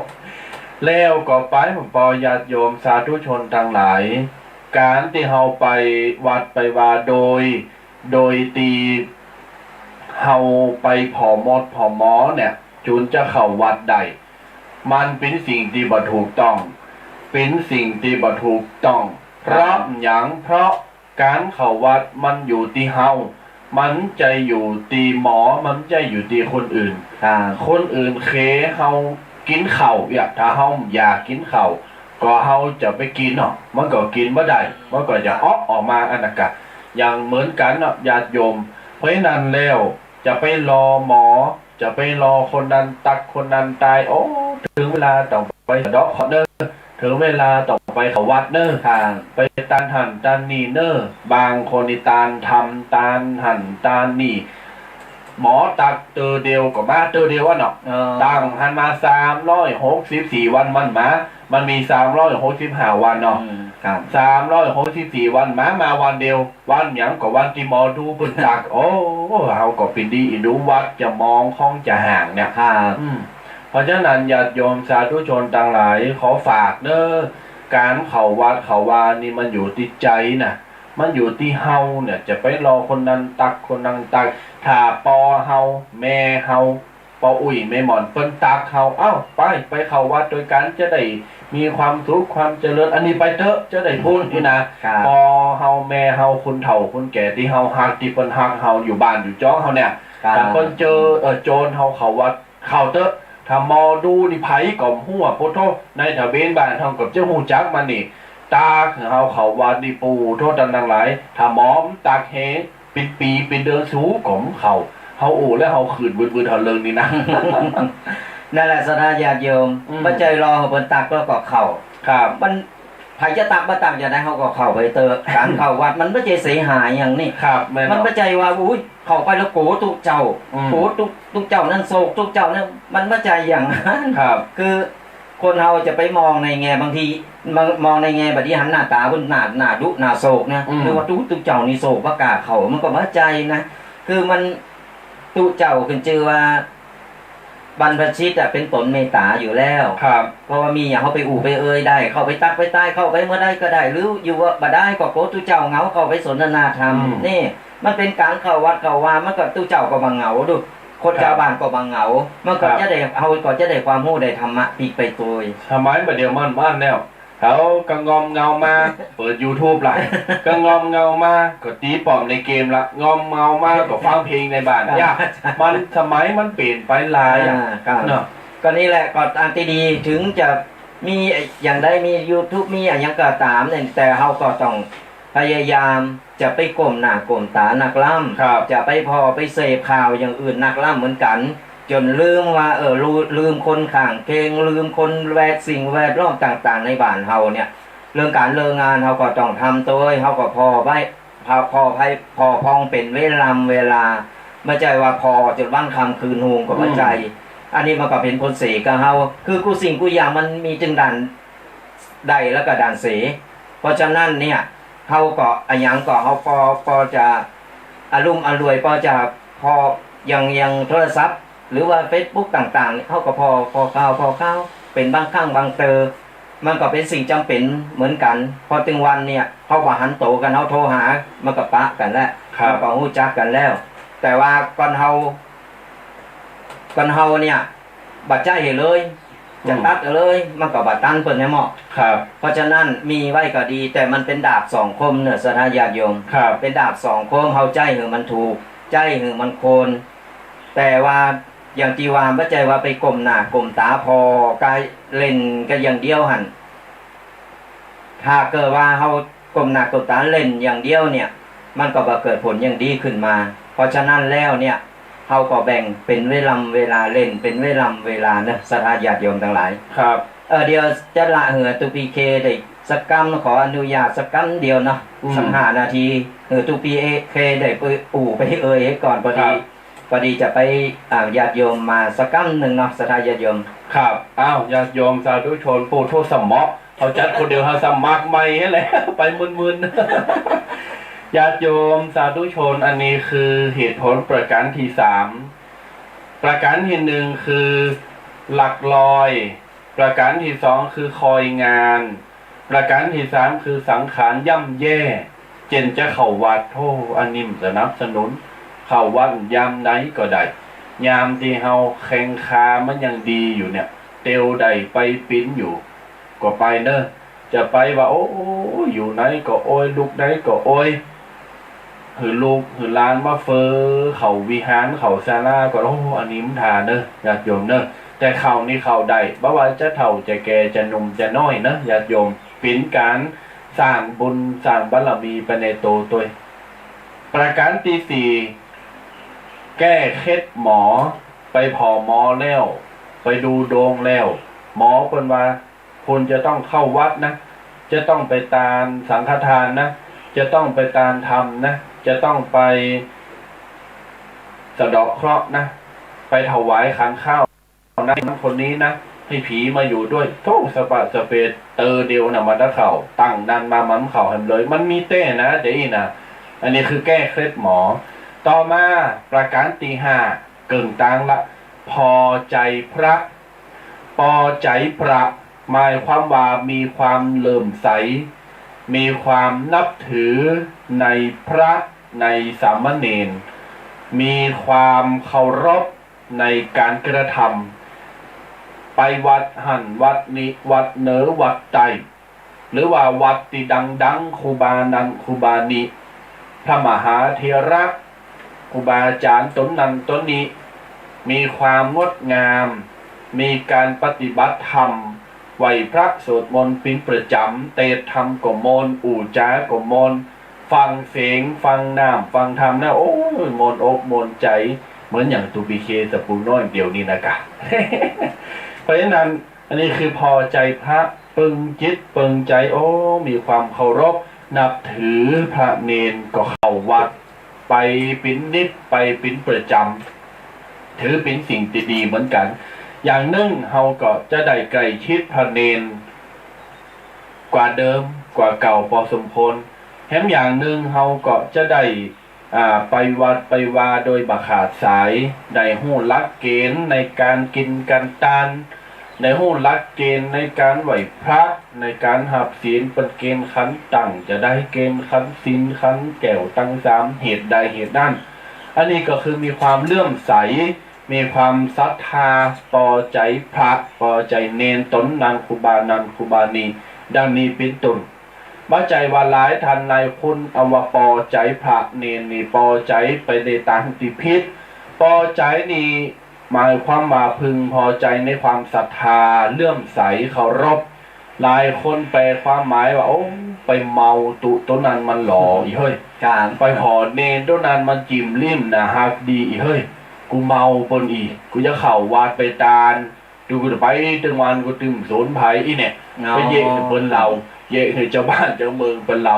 แล้วก็ไปผมปอญาติโยมสาธุชนทั้งหลายการที่เฮาไปวัดไปว่าโดยตีเฮาไปผอหมดผอหมอเนี่ยจุนจะเข้าวัดใดมันเป็นสิ่งที่บ่ถูกต้องเป็นสิ่งที่บ่ถูกต้องเพราะหยังเพราะการเข้าวัดมันอยู่ที่เฮามันจะอยู่ที่หมอมันจะอยู่ที่คนอื่นคนอื่นเคเฮากินข้าวถ้าเฮาอยากกินข้าวก็เฮาจะไปกินเนาะมันก็กินบ่ได้มันก็จะออกมาอันนั้นกะอย่างเหมือนกันเนาะญาติโยมเพราะนั้นแล้วจะไปรอหมอจะไปรอคนนั้นตักคนนั้นตายถึงเวลาต้องไปดอกเนอถึงเวลาต้องไปเขาวัดเนอไปตานหันตานนี่เนอบางคนนี่ตานทำตานหันตานนี่หมอตักเดียวก็มาเดียวว่าเนาะตั้งหันมา364วันมันมี365วันเนาะ364วันมาวันเดียววันหยังก็วันที่หมอดูเพิ่นตักเฮาก็เป็นดีดูวัดจะมองห้องจะห่างเนี่ย เพราะฉะนั้นญาติโยมสาธุชนต่างหลายขอฝากเด้อการเข้าวัดเข้าวานี่มันอยู่ที่ใจนะมันอยู่ที่เฮาเนี่ยจะไปรอคนนั้นตักคนนั้นตักถ้าปอเฮาแม่เฮาปออุ้ยแม่หมอนเปิ้นตักเฮาเอ้าไปเข้าวัดโดยการจะได้มีความสุขความเจริญอันนี้ไปเถอะจะได้พูดนี่นะพอเฮาแม่เฮาคุณเฒ่าคุณแก่ที่เฮาฮักที่เปิ้นฮักเฮาอยู่บ้านอยู่จ้องเฮาเนี่ยถ้าเปิ้นเจอโจรเฮาเข้าวัดเข้าเถอะถ้ามอดูนี่ไผก่อมหัวโพโทในทะเบียนบ้านเฮากับเจ้าฮู้จักมันนี่ตาเฮาเข้าวัดนี่ปู่โทษทั้งหลายถ้าหมอมตากแหเป็นปีเป็นเดือนสูของเขาเฮาโอ้แล้วเฮาขืนบึดๆเฮาเลิงนี่นะ นั่นแหละสถานญาติโยมปัจจัยรอเพิ่นตักแล้วก็เข้าครับมันไผจะตักบ่ตักจะได้เฮาก็เข้าไปเตอการเข้าวัดมันบ่ใช่เสียหายหยังนี่ครับมันบ่ใช่ว่าอุ้ยเข้าไปแล้วโกทุกเจ้าโกทุกเจ้านั่นโศกทุกเจ้านั่นมันบ่ใช่อย่างนั้นครับคือคนเฮาจะไปมองในแง่บางทีมองในแง่บัดนี้หันหน้าตาเพิ่นหน้าดุหน้าโศกนะหรือว่าทุกเจ้านี่โศกบ่กล้าเข้ามันก็บ่ใจนะคือมันทุกเจ้าขึ้นชื่อว่าบรรพชิตเป็นตนเมตตาอยู่แล้วครับเพราะว่ามีอย่างเขาไปอู่ไปเอ่ยได้เข้าไปตักไปใต้เข้าไปเมื่อได้ก็ได้หรืออยู่ว่าบ่ได้ก็โกตุเจ้าเหงาเข้าไปสนทนาธรรมนี่มันเป็นการเข้าวัดเข้าวามันก็ตุเจ้าก็บังเหงาดูคนชาวบ้านก็บังเหงามันก็จะได้เอาก็จะได้ความรู้ได้ธรรมะปีกไปตัวสมัยบัดเดียวมันบ้านแล้วเขากังงอมเงามาเปิด YouTube ละกังงอมเงามาก็ตีปอมในเกมละงอมเงามาก็ฟังเพลงในบ้านยากมันสมัยมันเปลี่ยนไปหลายเนาะก็นี่แหละก็อันที่ดีถึงจะมีอย่างใดมี YouTube มีอย่างก็ตามเนี่ยแต่เฮาก็ต้องพยายามจะไปก้มหน้าก้มตานักล่ำจะไปไปเสพข่าวอย่างอื่นนักล่ำเหมือนกันจนลืมว่าลืมคนข้างเคียงลืมคนสิ่งแวดล้อมต่างๆในบ้านเฮาเนี่ยเรื่องการเลิกงานเฮาก็ต้องทำตัวเฮาก็พอพองเป็นเวลาไม่ใช่ว่าพอจนวันค่ำคืนหูก็ไม่ใจอันนี้มันก็เป็นผลเสียกับเฮาคือกูสิ่งกูอย่างมันมีจึงดันได้แล้วก็ดันเสียเพราะฉะนั้นเนี่ยเฮาก็อันยังก็เฮาพอจะอารมณ์อรวยพอจะพอยังโทรศัพท์หรือว่า Facebook ต่างๆเขาก็พอเข้าเป็นบางครั้งบางเตอมันก็เป็นสิ่งจำเป็นเหมือนกันพอถึงวันเนี่ยเขาว่าหันโตกันเขาโทรหามันก็ปะกันแล้วมันก็รู้จักกันแล้วแต่ว่าก่อนเฮาเนี่ยบัดใจเลยจะตัดเลยมันก็บัดตันเปิดในหม้อเพราะฉะนั้นมีไว้ก็ดีแต่มันเป็นดาบสองคมเนี่ยสถานญาติโยมเป็นดาบสองคมเฮาใจหือมันถูกใจหือมันโคนแต่ว่าอย่างที่ว่าไม่ใช่ว่าไปกลมหน้ากลมตาพอกายเล่นกันอย่างเดียวหันถ้าเกิดว่าเขากลมหน้ากลมตาเล่นอย่างเดียวเนี่ยมันก็บ่เกิดผลอย่างดีขึ้นมาเพราะฉะนั้นแล้วเนี่ยเขาก็แบ่งเป็นเวลาเล่นเป็นเวลานะสถานญาติโยมทั้งหลายครับเดี๋ยวจะละเหือตุปีเคได้สักกรรมขออนุญาตสักกรรมเดียวเนาะสัก5 นาทีตุปีเคได้ไปอู่ไปเอ่ยก่อนพอดีจะไปญาติโยมมาสักคำหนึ่งเนาะสถานญาติโยมครับญาติโยมสาธุชนผู้ทุสมะเขาจัดคนเดียวเขาสมัครใหม่ให้เลยไปมึนๆญาติโยมสาธุชนอันนี้คือเหตุผลประการที่3ประการที่1คือหลักลอยประการที่2คือคอยงานประการที่3คือสังขารย่ำแย่เจนจะเข้าวัดโทอันนี้สนับสนุนเข้าวัดยามไหนก็ได้ยามที่เฮาแข่งคามันยังดีอยู่เนี่ยเตียวใดไปปิ้นอยู่ก็ไปเนอะจะไปว่าโอ้อยู่ไหนก็โอ้ยลูกไหนก็โอ้ยหือลูกหือล้านมาเฟอเขาวิหารเขาศาลาก็โอ้อันนี้มันทาเนอะญาติโยมเนอะแต่เขานี่เขาได้บ่ว่าจะเฒ่าจะแก่จะหนุ่มจะน้อยเนอะญาติโยมปิ้นการสร้างบุญสร้างบารมีไปในตัวประการที่4แก้เคล็ดหมอไปพอหมอแล้วไปดูดวงแล้วหมอคนว่าคุณจะต้องเข้าวัดนะจะต้องไปตามสังฆทานนะจะต้องไปตามธรรมนะจะต้องไปสะเดาะเคราะห์นะไปถวายขันข้าวนะคนนี้นะให้ผีมาอยู่ด้วยโท่สปะสเปดเดียวนะมาตะเข่าตั้งดันมามันเข่าเห็นเลยมันมีเต้นะเดี๋ยวนะอันนี้คือแก้เคล็ดหมอต่อมาประการที่5เกิ่งตังละพอใจพระ ปอใจพระหมายความว่ามีความเลื่อมใสมีความนับถือในพระในสามเณรมีความเคารพในการกระทำไปวัดหันวัดนี้วัดเหนือวัดใต้หรือว่าวัดที่ดังครูบานันครูบานีพระมหาเถระครูบาอาจารย์ตนนั้นตนนี้มีความงดงามมีการปฏิบัติธรรมไหวพระสวดมนต์เป็นประจำเตดธรรมก็มนต์อู่จาก็มนต์ฟังเสียงฟังน้ำฟังธรรมนะโอ้ยมนต์อกมนต์ใจเหมือนอย่างตูบีเคสปูน้อยเดี๋ยวนี้นะกะ เพราะฉะนั้นอันนี้คือพอใจพระปึงจิตปึงใจโอ้มีความเคารพนับถือพระเนนก็เข้าวัดไปปิ้นนิดไปปิ้นประจำถือเป็นสิ่งดีๆเหมือนกันอย่างหนึ่งเฮาก็จะได้ใกล้ชิดพระเนนกว่าเดิมกว่าเก่าพอสมควรแถมอย่างหนึ่งเฮาก็จะได้ไปวัดไปวาโดยบัขาดสายได้หู้ลักเกณฑ์ในการกินการทานในหู้ลักเกณฑ์ในการไหวพระในการหับศีลเป็นเกณฑ์ขันตั้งจะได้เกณฑ์ขันศีลขันแก้วตั้งสามเหตุใดเหตุนั้นอันนี้ก็คือมีความเลื่อมใสมีความศรัทธาปอใจพระปอใจเนนตนนางครูบานันครูบานีดังนี้เป็นต้นบ้าใจว่าหลายทันนายคุณอวปอใจพระเนนนี่ปอใจไปในตามติพิษปอใจนี่หมายความมาพึงพอใจในความศรัทธาเลื่อมใสเคารพหลายคนแปลความหมายว่าโอ้ไปเมาตุต้นนั้นมันหล่ออีเฮ้ยไปหอเนนต้นนั้นมันจิ้มลิ่มนะฮักดีอีเฮ้ยกูเมาปนอีกูจะเข่าวาดไปตาลดูกูไปตึงวันกูตึมสนไผ่อีเนี่ยไปเยะเปิ้นเราเยะให้เจ้าบ้านเจ้าเมืองเป็นเรา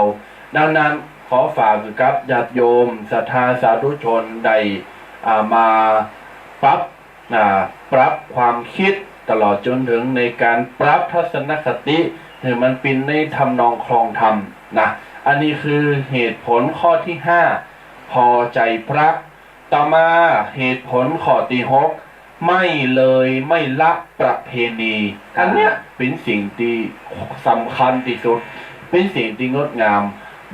ดังนั้นขอฝากกับญาติโยมศรัทธาสาธุชนได้มาปรับความคิดตลอดจนถึงในการปรับทัศนคติให้มันเป็นในทำนองครองธรรมนะอันนี้คือเหตุผลข้อที่5พอใจพระต่อมาเหตุผลข้อที่6ไม่เลยไม่ละประเพณีอันเนี้ยเป็นสิ่งที่สำคัญที่สุดเป็นสิ่งที่งดงาม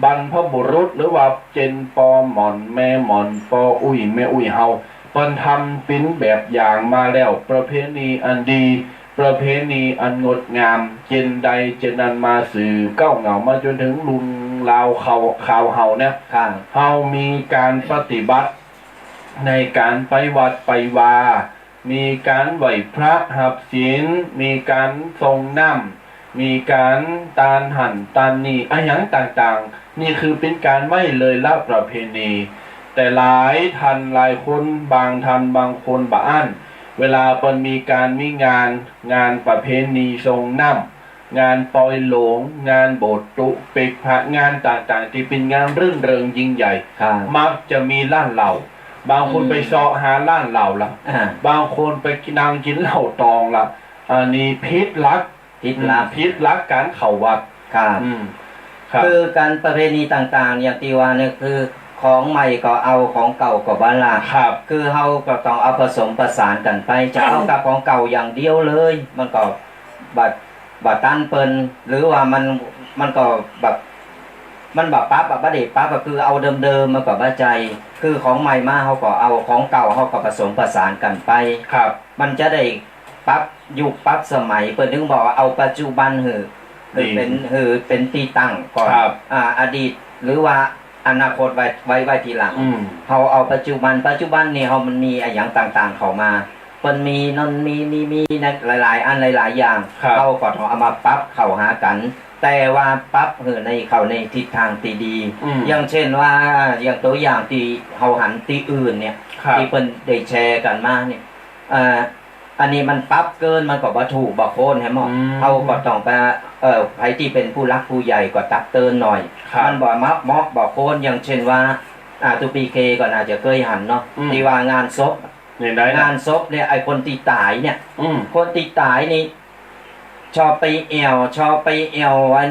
บรรพบุรุษหรือว่าเจนปอหมอนแม่หมอนปออุ้ยแม่อุ้ยเฮาเปิ้นทำเป็นแบบอย่างมาแล้วประเพณีอันดีประเพณีอันงดงามเจนใดเจนนั้นมาสื่อเก้าเหงามาจนถึงลุงลาวข่าวเฮาเนี่ยเฮามีการปฏิบัติในการไปวัดไปวามีการไหวพระหับศีลมีการทรงน้ำมีการตานหั่นตานนี่อย่างต่างๆนี่คือเป็นการไม่เลยละประเพณีแต่หลายทันหลายคนบางทันบางคนบ่อั้นเวลาเปิ้นมีการมีงานประเพณีทรงน้ำงานปอยหลงงานโบสถ์ตุเปกพระงานต่างๆที่เป็นงานรื่นเริงยิ่งใหญ่มักจะมีล้านเหล่าบางคนไปเสาะหาล้านเหล่าละบางคนไปนั่งกินเหล้าตองละอันนี้พิษรักการเข่าวัดคือการประเพณีต่างๆอย่างที่ว่าเนี่ยคือของใหม่ก็เอาของเก่าก็บ้านละคือเฮาก็ต้องเอาผสมประสานกันไปจะเอากับของเก่าอย่างเดียวเลยมันก็บัดตันเปิ้นหรือว่ามันก็แบบมันแบบปั๊บแบบประเดี๋ยวปั๊บก็คือเอาเดิมๆมากับใจคือของใหม่มาเขาก็เอาของเก่าเขาก็ผสมประสานกันไปครับมันจะได้ปั๊บยุคปั๊บสมัยเปิ้นถึงบอกว่าเอาปัจจุบันเป็นที่ตั้งก่อนอดีตหรือว่าอนาคตไว้ทีหลังเขาเอาปัจจุบันนี่เขามันมีอย่างต่างๆเข้ามาเปิ้นมีนนมีหลายๆอันหลายๆอย่างเขาก็เอามาปั๊บเข้าหากันแต่ว่าปั๊บในทิศทางที่ดีอย่างเช่นว่าอย่างตัวอย่างที่เฮาหันที่อื่นเนี่ยที่เพิ่นได้แชร์กันมาเนี่ยอันนี้มันปั๊บเกินมันก็บ่ถูกบ่โคนให้หมดเฮาก็ต้องไปใครที่เป็นผู้รักผู้ใหญ่ก็ตักเตือนหน่อยมันบ่เหมาะบ่โคนอย่างเช่นว่าตุปีเคก็น่าจะเคยหันเนาะที่ว่างานศพเนี่ยไอ้คนที่ตายเนี่ยคนที่ตายนี่ชอบไปแอววัน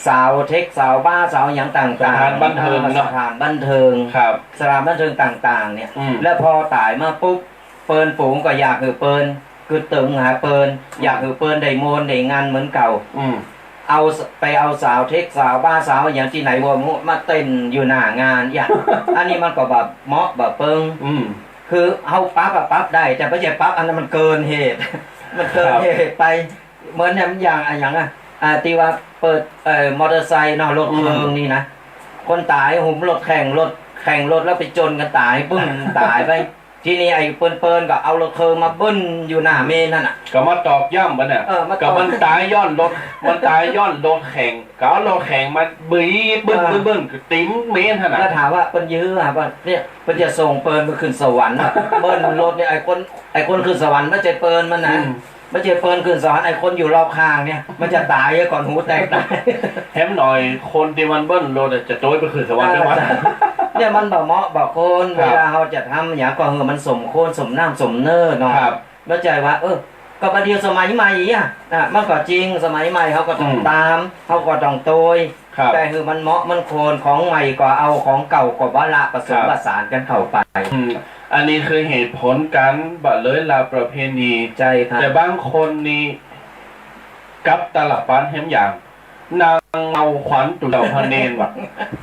สาวเทคสาวบ้าสาวอย่างต่างๆสถานบันเทิงสถานบันเทิงต่างๆเนี่ยแล้วพอตายมาปุ๊บเปิ้นฝูงก็อยากคือเปิ้น คือตึงหาเปินอยากคือเปินได้โมนได้งานเหมือนเก่า เอาไปเอาสาวเทคสาวบ้าสาวอย่างที่ไหนว่ามาเต้นอยู่หน้างานอย่าง อันนี้มันก็แบบเหมาะแบบเปิงคือเอาปั๊บปั๊บได้แต่ไม่ใช่ปั๊บอันนั้นมันเกินเหตุ มันเกินเหตุไปเหมือนอย่างที่ว่าเปิดมอเตอร์ไซค์เนาะรถเพลิงนี่นะคนตายหุ่มรถแข่งรถแล้วไปจนกันตายปึ้งตายไปทีนี้ไอ้เปิ้นก็เอารถเครื่องมาบึ้นอยู่หน้าเมนนั่นน่ะก็มาตอกย่ำมันเนี่ยก็มันตายย้อนรถมันตายย้อนรถแข่งก็เอารถแข่งมาบีบบึ้นติ๋มเมนขนาดแล้วถามว่าเปิ้นยื้อว่าเนี่ยเปิ้นจะส่งเปิ้นไปขึ้นสวรรค์เบิ้ลรถเนี่ยไอ้คนขึ้นสวรรค์ไม่ใช่เปิ้นมันนะไม่ใช่เปิ้นขึ้นสวรรค์ไอ้คนอยู่รอบข้างเนี่ยมันจะตายก่อนหูแตกตายแถมหน่อยคนที่มันเบิ้ลรถจะโจยไปขึ้นสวรรค์ได้ไหมเนี่ยมันบอกเหมาะบอกคนเวลาเขาจะทำอย่างก็มันสมโคนสมน้ำสมเนื้อเนาะเข้าใจว่าก็ประเดี๋ยวสมัยใหม่มันก็จริงสมัยใหม่เขาก็ต้องตามเขาก็ต้องโตยแต่คือมันเหมาะมันโคนของใหม่ก็เอาของเก่าก็ว่าละผสมผสานกันเข้าไปอันนี้คือเหตุผลการบัดเลยลาประเพณีใจครับแต่บางคนนี่กับตลับปันเห็นอย่างนางเอาขวัญตุเจ้าพระเนรว่ะ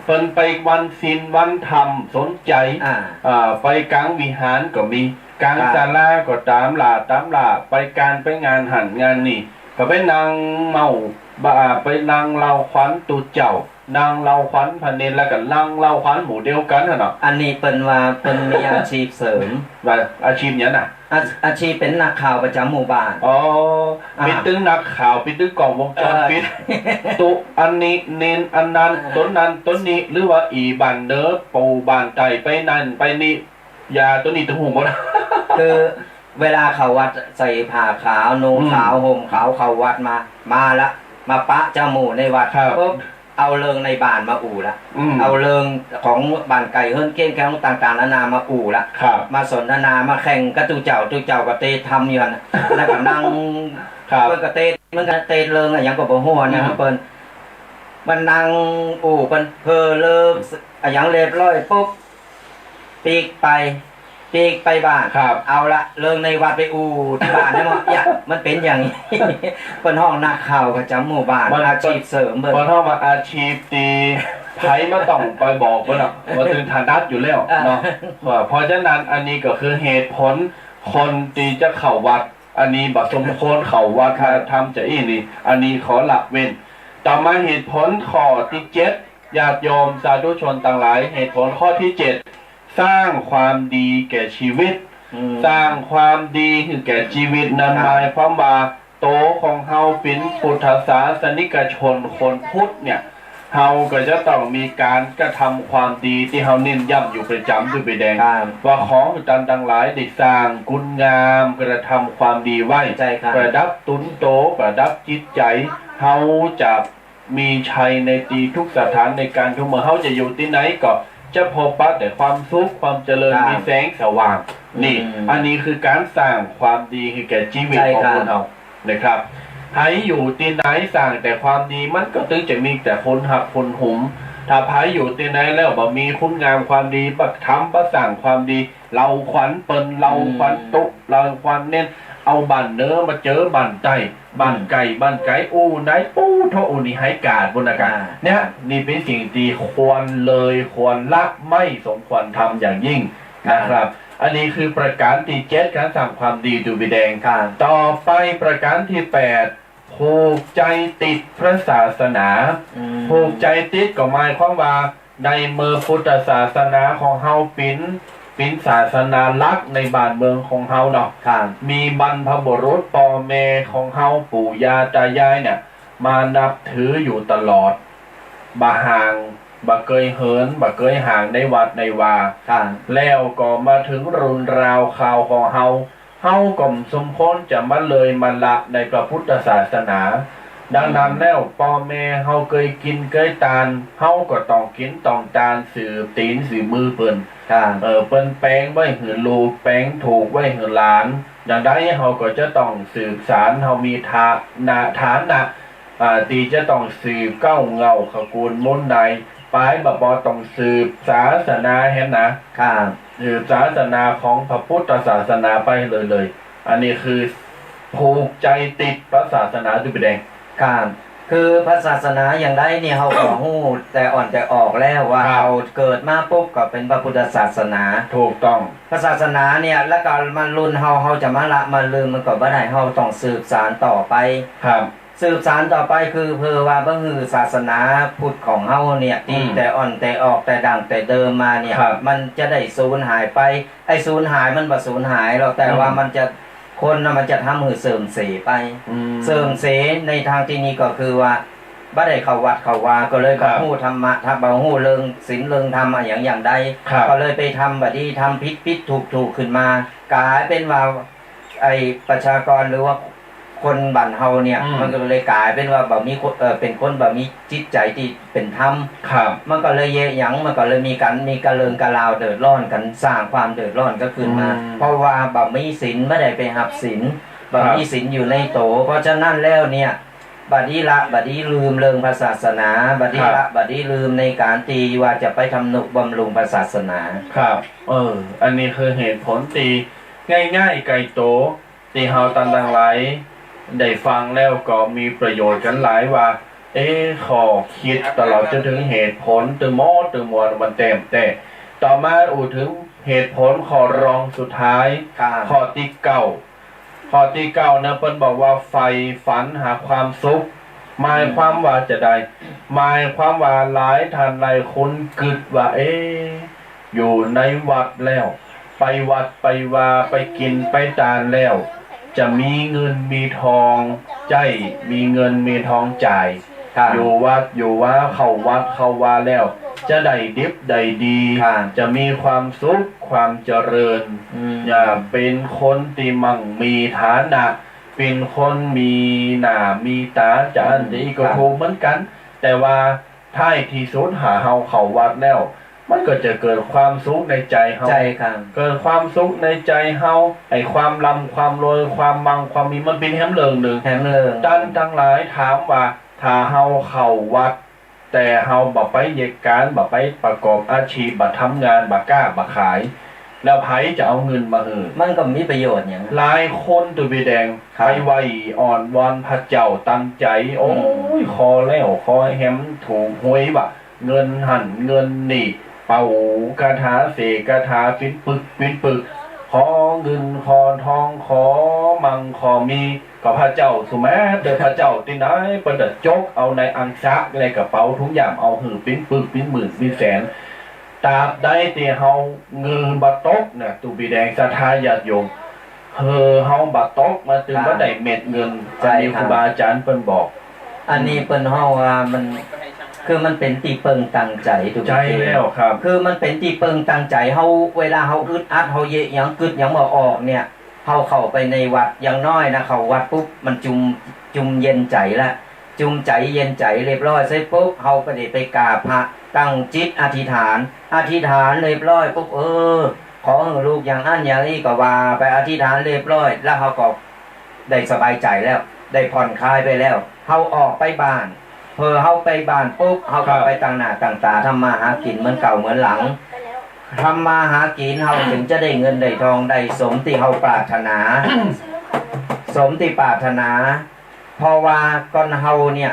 เพิ่นไปวันศีลวันธรรมสนใจไปกลางวิหารก็มีกลางศาลาก็ตามหลาไปการไปงานหันงานนี่ก็ไปนางเมาไปนางเล่าขวัญตุเจ้านางเล่าขวัญพระเนรแล้วก็นางเล่าขวัญหมู่เดียวกันเนาะอันนี้เป็นว่าเป็นมีอาชีพเสริมว่าอาชีพเนี้ยน่ะอาชีพเป็นนักข่าวประจำหมู่บ้านเป็นตึ้งนักข่าวเป็นตึ้งกล่องวงจรปิดตุอันนี้เน้นอันนั้นต้นนี้หรือว่าอีบันเด้อปูบานไตไปนั่นไปนี่ยาตัวนี้ตัวหูหมดคือเวลาเขาวัดใส่ผ้าขาวนุ่งขาวห่มขาวเขาวัดมาละมาปะเจ้าหมู่ในวัดปุ๊บเอาเริงในบ้านมาอู่ละเอาเริงของบ้านไก่เฮิรนเก้งแก้วต่างๆนานามาอู่ละมาสนทนามาแข่งกระตูเจ้าก็เตะทำอยู่นะแล้วก็นั่งเพื่อนก็เตะมันก็เตะเริงอย่างก็บ่หัวนะครับเปิ้นมันนั่งอู่เปิ้นเพอเลิกอย่างเรียบร้อยปุ๊บปีกไปบ้านเอาละเริงในวัดไปอู่ที่บ้านนี่มั้งอย่ามันเป็นอย่างนี้เป็นห้องนักข่าวประจำหมู่บ้านอาชีพเสริมเปิ้นห้องมาอาชีพตีไผมาต้องไปบอกเปิ้นน่ะว่าถึงฐานะอยู่แล้วเนาะเพราะฉะนั้นอันนี้ก็คือเหตุผลคนตีจะเข้าวัดอันนี้บักสมควรเข้าวัดทำจะนี่อันนี้ขอละเว้นต่อมาเหตุผลข้อที่7ญาติโยมสาธุชนต่างหลายเหตุผลข้อที่7สร้างความดีแก่ชีวิตสร้างความดีคือแก่ชีวิตนั้นหมายความว่าโตของเฮาเป็นพุทธศาสนิกชนคนพุทธเนี่ยเฮาก็จะต้องมีการกระทำความดีที่เฮาเน้นย้ำอยู่ประจำด้วยไปแดงว่าของต่างหลายได้สร้างคุณงามกระทำความดีไว้ประดับตุนโตประดับจิตใจเฮาจะมีชัยในตีทุกสถานในการทุกเมื่อเฮาจะอยู่ที่ไหนก็จะพบปะแต่ความสุขความเจริญมีแสงสว่างนี่อันนี้คือการสร้างความดีคือแก่ชีวิตของคนเรานะครับให้อยู่ที่ไหนสร้างแต่ความดีมันก็ตึงจะมีแต่คนหักคนหุมถ้าพายอยู่ที่ไหนแล้วบ่มีคุณงามความดีบักทำประสั่งความดีเราขวัญเปิ้นเราขวัญตุเราขวัญเน้นเอาบันเนื้อมาเจอบันไตบันไก่อู้ไหนปู้โทอูนี่ให้กาดบนอากาศเนี่ยนี่เป็นสิ่งที่ควรละไม่สมควรทำอย่างยิ่งนะครับอันนี้คือประการที่7การสั่งความดีดูบิแดงต่อไปประการที่8ผูกใจติดพระศาสนาผูกใจติดก็หมายความว่าในเมื่อพุทธศาสนาของเฮาเป็นศาสนาลักในบ้านเมืองของเฮาเนาะมีบรรพบุรุษพ่อแม่ของเฮาปู่ย่าตายายเนี่ยมานับถืออยู่ตลอดบ่ห่างบ่เคยเหินบ่เคยห่างในวัดในวาแล้วก็มาถึงรุ่นราวข่าวของเฮาก็สมควรจะมาเลยมาละในพระพุทธศาสนาดังนั้นแล้วพ่อแม่เฮาเคยกินเคยทานเฮาก็ต้องกินต้องทานสืบตีนสืบมือเปิ้นเปิ้นแปลงไว้หือลูกแปลงถูกไว้หือหลานอย่างใดเฮาก็จะต้องสืบสารเฮามีฐานนะตีจะต้องสืบเก้าเงาขกูลมนต์ใดปลายบ่ต้องสืบศาสนาแห่งนะสืบศาสนาของพระพุทธศาสนาไปเลยอันนี้คือ ผูกใจติดพระศาสนาตุปิแดง ครับคือพระศาสนาอย่างใดเนี่ยเขาก็ฮู้แต่อ่อนแต่ออกแล้วว่า ครับ เราเกิดมาปุ๊บก็เป็นพระพุทธศาสนา ถูกต้อง พระศาสนาเนี่ยแล้วก็มันรุ่นเฮาจะมาละมาลืมมันก็บ่ได้เฮาต้องสืบสานต่อไป ครับ สืบสานต่อไปคือเพื่อว่าเบิ่งคือศาสนาพุทธของเฮาเนี่ยที่แต่อ่อนแต่ออกแต่ดังแต่เดิมมาเนี่ย ครับ มันจะได้สูญหายไปไอ้สูญหายมันบ่สูญหายหรอกแต่ว่ามันจะคนน่ะมันจะทำให้เสื่อมเสียไป เสื่อมเสียในทางที่นี้ก็คือว่าบ่ได้เข้าวัดเข้าวาก็เลย ครับ บ่ฮู้ธรรมะถ้าบ่ฮู้เรื่องศีลเรื่องธรรมอะอย่างใด ครับ ก็เลยไปทำบัดนี้ทำผิดถูกขึ้นมากลายเป็นว่าไอ้ประชากรหรือว่าคนบ้านเฮาเนี่ยมันก็เลยกลายเป็นว่าบ่มีคนเป็นคนบ่มีจิตใจที่เป็นธรรม ครับ มันก็เลยหยังมันก็เลยมีกระเริงกระราวเดือดร้อนกันสร้างความเดือดร้อนก็ขึ้นมา เพราะว่าบ่มีศีลไม่ได้ไปหับศีลบ่มีศีลอยู่ในโตเพราะฉะนั้นแล้วเนี่ยบัดนี้ละบัดนี้ลืมเรื่องศาสนาบัดนี้ละบัดนี้ลืมในการตีว่าจะไปทำนุบำรุงศาสนา ครับ อันนี้คือเหตุผลตีง่ายๆไกลโตตีเฮาตันดังไหลได้ฟังแล้วก็มีประโยชน์กันหลายว่า ขอคิดตลอดจนถึงเหตุผลตึงมอตึงมวลมันเต็มแต่ต่อมาถึงเหตุผลขอรองสุดท้าย ข้อที่เก้านะเพิ่นบอกว่าไฟฝันหาความสุขหมายความว่าจะได้หมายความว่าหลายท่านหลายคนกึดว่าอยู่ในวัดแล้ว ไปวัดไปวาไปกินไปทานแล้ว จะมีเงินมีทองใจมีเงินมีทองจ่าย อยู่วัดอยู่ว่าเข้าวัดเข้าวาแล้ว จะได้ดิบได้ดี จะมีความสุขความเจริญ อย่าเป็นคนที่มั่งมีฐานะ เป็นคนมีหน้ามีตาจะอันนี้ก็ถูกเหมือนกัน แต่ว่าท้ายที่สุดหาเฮาเข้าวัดแล้ว มันก็จะเกิดความสุขในใจเฮา ใช่ครับ เกิดความสุขในใจเฮาไอ้ความร่ำความรวยความมั่งความมีมันเป็นแฮมเลิงหนึ่ง แถมเลิง ดันทั้งหลายถามว่าถ้าเฮาเข้าวัด แต่เฮาบ่ไปเหตุการณ์บ่ไปประกอบอาชีพบ่ทำงานบ่กล้าบ่ขาย แล้วไผจะเอาเงินมาหือ มันก็มีประโยชน์อย่าง หลายคนตัวบีแดง ครับ ไปไหวอ่อนวอนพระเจ้าตั้งใจ โอ้ยคอแล้วคอแฮมถูกหวยบ่เงินหันเงินนี่เป่ากระถาเสกกระถาปิ้นปึกขอเงินขอทองขอมังขอมีก็พระเจ้าสุแม้เด้อพระเจ้าที่ไหนเปิ้นจะจกเอาในอังซักในกระเป๋าทุกอย่างเอาหือปิ้นปึกปิ้นหมื่นปิ้นแสนตราบใดที่เฮาเงินบ่ตกน่ะตุบีแดงศรัทธาญาติโยมเฮาบ่ตกมาถึงบ่ได้เม็ดเงินอันนี้ครูบาอาจารย์เพิ่นบอก อันนี้เปิ้นเฮาว่ามันคือมันเป็นตีเปิงตั้งใจถูก ใจแล้วครับ คือมันเป็นตีเปิงตั้งใจเฮาเวลาเฮาอึดอัดเฮาเยะหยังกึดหยังบ่ออกเนี่ยเฮาเข้าไปในวัดอย่างน้อยนะเข้าวัดปุ๊บมันจุมเย็นใจละจุมใจเย็นใจเรียบร้อยเสร็จปุ๊บเฮาก็ได้ไปกราบพระตั้งจิตอธิษฐานเรียบร้อยปุ๊บขอให้ลูกอย่างอันอย่างนี้ก็ว่าไปอธิษฐานเรียบร้อยแล้วเฮาก็ได้สบายใจแล้วได้ผ่อนคลายไปแล้วเฮาออกไปบ้านเฮาไปบ้านปุ๊บเฮาก็ไปตั้งหน้าตั้งตาทำมาหากินเหมือนเก่าเหมือนหลังทำมาหากินเฮาถึงจะได้เงินได้ทองได้สมที่เฮาปรารถนา สมที่ปรารถนาเพราะว่าก้อนเฮาเนี่ย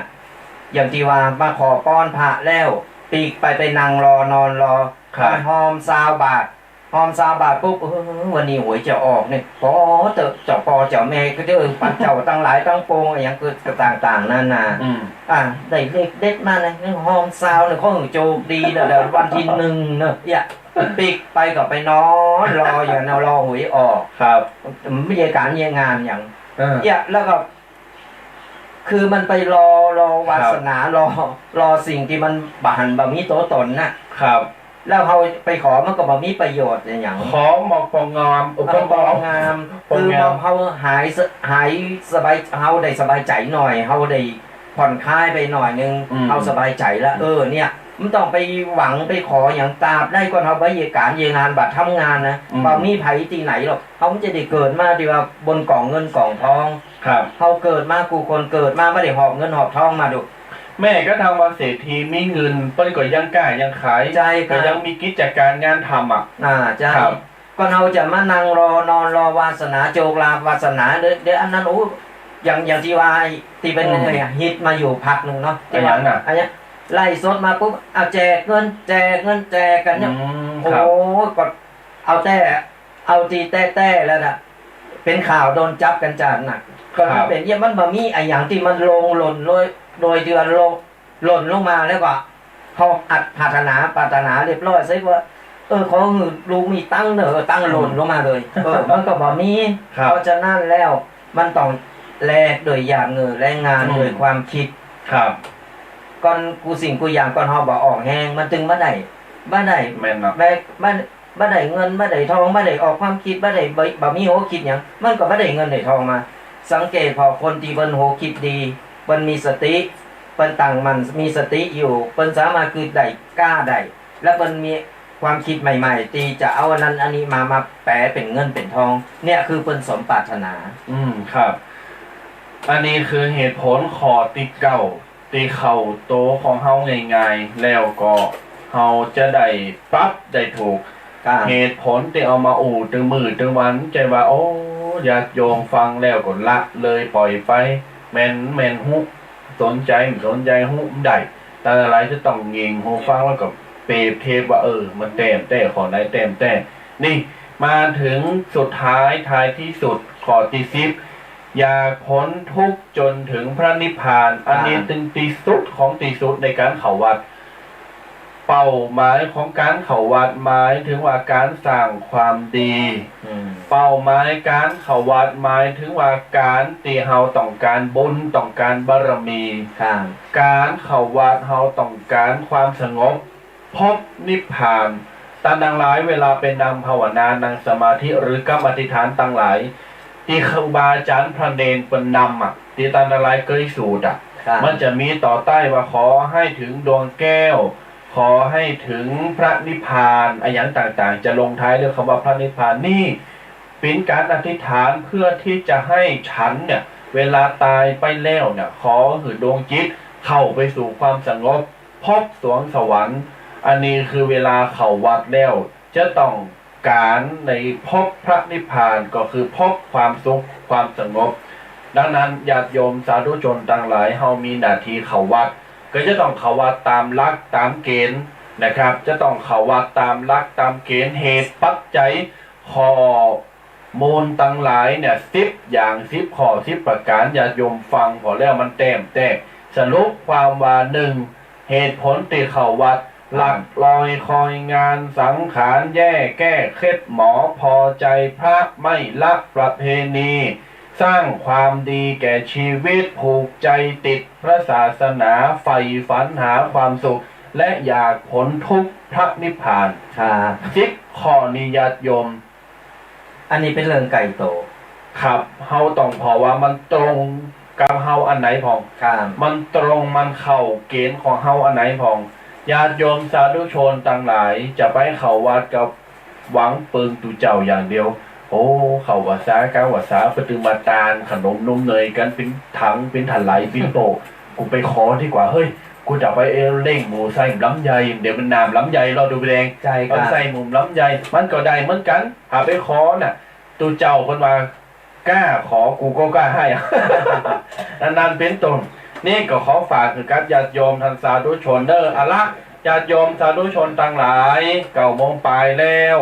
อย่างที่ว่ามาขอป้อนพระแล้วปีกไปนั่งรอนอนรอ ครับ หอมซาวบาทปุ๊บวันนี้หวยจะออกเนี่ยพอเจ้าแม่ก็จะปัดเจ้าตั้งหลายตั้งโปงอย่างคือต่างๆนั่นน่ะได้เลขเด็ดมาเลยหอมซาวเนี่ยเขาโจมดีแล้ววันที่1เนอะปีกไปก็ไปนอนรออย่างนั้นรอหวยออก ครับ ไม่ใช่การเยี่ยงงานอย่างแล้วก็คือมันไปรอวาสนารอสิ่งที่มันบานบะมีตัวตนน่ะ ครับ แล้วเขาไปขอมันก็บะมีประโยชน์อย่าง ขอหมอกปองงามอุปกรณ์ งามคือมองเขาหายสบายเขาได้สบายใจหน่อยเขาได้ผ่อนคลายไปหน่อยนึงเขาสบายใจแล้วเนี่ยมันต้องไปหวังไปขออย่างตาบได้ก่อนเขาไปเหตุการณ์งานบัตรทำงานนะบะมีไผที่ไหนหรอกเขาจะได้เกิดมาที่ว่าบนกล่องเงินกล่องทอง ครับ เขาเกิดมากูคนเกิดมาไม่ได้หอบเงินหอบทองมาดู แม่ก็ทางวันเศรษฐีมีเงินเปิ้นก็ยังกล้ายังขาย ใจ ก็ยังมีกิจการงานทำอ่ะ ใช่ ครับ ก็เราจะมานั่งรอนอนรอวาสนาโจกลาภวาสนาเดี๋ยวอันนั้นโอ้อย่างที่ว่าที่เป็นฮิตมาอยู่พักหนึ่งเนาะที่ว่าอันนี้ไล่สดมาปุ๊บเอาแจกเงินแจกกันเนี่ยโอ้ก็เอาตีแต่แล้วนะเป็นข่าวโดนจับกันจัดหนักก็เป็นเนี่ยมันบ่มีไอ้อย่างที่มันลงหล่นโดยเดือนหล่นลงมาแล้วก็เขาอัดปรารถนาเรียบร้อยใช่ว่าเขาลูกมีตั้งตั้งหล่นลงมาเลยมันก็บ่มีเพราะฉะนั้นแล้วมันต้องแลกโดยอย่างเงินแรงงานโดยความคิดครับก่อนกูสิ่งกูอย่างก่อนเฮาบ่ออกแห้งมันจึงบ่ได้แม่นเนาะบ่ได้เงินบ่ได้ทองบ่ได้ออกความคิดบ่ได้บ่มีโหคิดหยังมันก็บ่ได้เงินได้ทองมาสังเกตพอคนที่เพิ่นโหคิดดีเพิ่นมีสติเพิ่นตั้งมั่นมีสติอยู่เพิ่นสามารถคือได้กล้าได้แล้วเพิ่นมีความคิดใหม่ๆที่จะเอาอันนั้นอันนี้มาแปลเป็นเงินเป็นทองเนี่ยคือเพิ่นสมปรารถนาครับอันนี้คือเหตุผลขอติเก่าตีเข่าโตของเฮาง่ายๆแล้วก็เฮาจะได้ปรับได้ถูกเหตุผลที่เอามาตึงมือตึงวันใจว่าโอ้ญาติโยมฟังแล้วก็ละเลยปล่อยไปแม่นหุสนใจหุได้แต่อะไรจะต้องเงียงหูฟังแล้วก็เปรียบเทียบว่ามันเต็มแต่ของไหนเต็มแต่นี่มาถึงสุดท้ายที่สุดขอที่10อย่าพ้นทุกข์จนถึงพระนิพพานอันนี้ถึงที่สุดของที่สุดในการเข้าวัดเป้าหมายของการเข้าวัดหมายถึงว่าการสร้างความดีเป้าหมายการเข้าวัดหมายถึงว่าการที่เฮาต้องการบุญต้องการบารมีการเข้าวัดเฮาต้องการความสงบพบนิพพานตามดังหลายเวลาเป็นนางภาวนานั่งสมาธิหรือกรรมอธิษฐานต่างหลายที่ครูบาอาจารย์พระเนรเป็นนำที่ตามดังหลายเคยสูตรมันจะมีต่อใต้ว่าขอให้ถึงดวงแก้วขอให้ถึงพระนิพพานอย่างต่างๆจะลงท้ายด้วยคำว่าพระนิพพานนี่เป็นการอธิษฐานเพื่อที่จะให้ฉันเนี่ยเวลาตายไปแล้วเนี่ยขอหือดวงจิตเข้าไปสู่ความสงบพบสวงสวรรค์อันนี้คือเวลาเข้าวัดแล้วจะต้องการในพบพระนิพพานก็คือพบความสุขความสงบดังนั้นญาติโยมสาธุชนต่างหลายเฮามีหน้าที่เข้าวัดก็จะต้องเข้าวัดตามหลักตามเกณฑ์นะครับจะต้องเข้าวัดตามหลักตามเกณฑ์เหตุปัจจัยข้อมูลต่างหลายเนี่ย10อย่าง10ข้อ10ประการญาติโยมฟังพอแล้วมันแต้มแตกสรุปความว่า1เหตุผลที่เข้าวัดหลักลอยคอยงานสังขารแก้เคล็ดหมอพอใจพระไม่ละประเพณีสร้างความดีแก่ชีวิตผูกใจติดพระศาสนาใฝ่ฝันหาความสุขและอยากพ้นทุกข์พระนิพพาน10ข้อนิยโยมอันนี้เป็นเรื่องไก่โตครับเฮาต้องพอว่ามันตรงกับเฮาอันไหนพองมันตรงมันเข้าเกณฑ์ของเฮาอันไหนพองญาติโยมสาธุชนต่างหลายจะไปเข้าวัดกับหวังปึงตุเจ้าอย่างเดียวโอ้เข้าวัดสาการวัดสาปฏิมาตานขนมนมเนยกันเป็นถังเป็นถันไหลเป็นโตกูไปขอดีกว่าเฮ้ยกูจะไปเล่งหมูใส่ล้ำใหญ่เดี๋ยวมันน้ำล้ำใหญ่เราดูแดงเอาใส่หมูล้ำใหญ่มันก็ได้เหมือนกันหาไปขอน่ะตุเจ้าคนว่ากล้าขอกูก็กล้าให้นั่นเป็นต้นนี่ก็ขอฝากคือการญาติโยมท่านสาธุชนเด้ออะละญาติโยมสาธุชนต่างหลาย9 โมงปลายแล้ว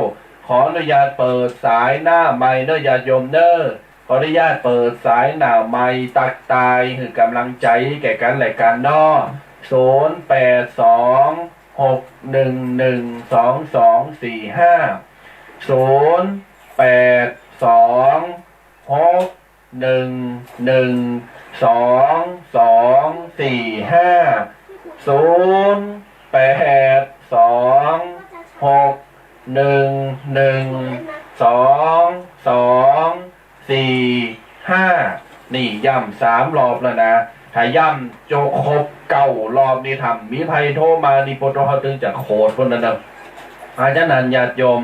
ขออนุญาตเปิดสายหน้าไมค์เด้อญาติโยมเด้อขออนุญาตเปิดสายหน้าไมค์ตักตายคือกำลังใจแก่กันและกันเนาะนี่ย่ำ3 รอบแล้วนะถ้าย่ำโจครบ9 รอบนี่ทำมีภัยโทรมานี่โปรโตเขาตึงจะโคตรคนนั้นนะอาจารย์นันญาติโยม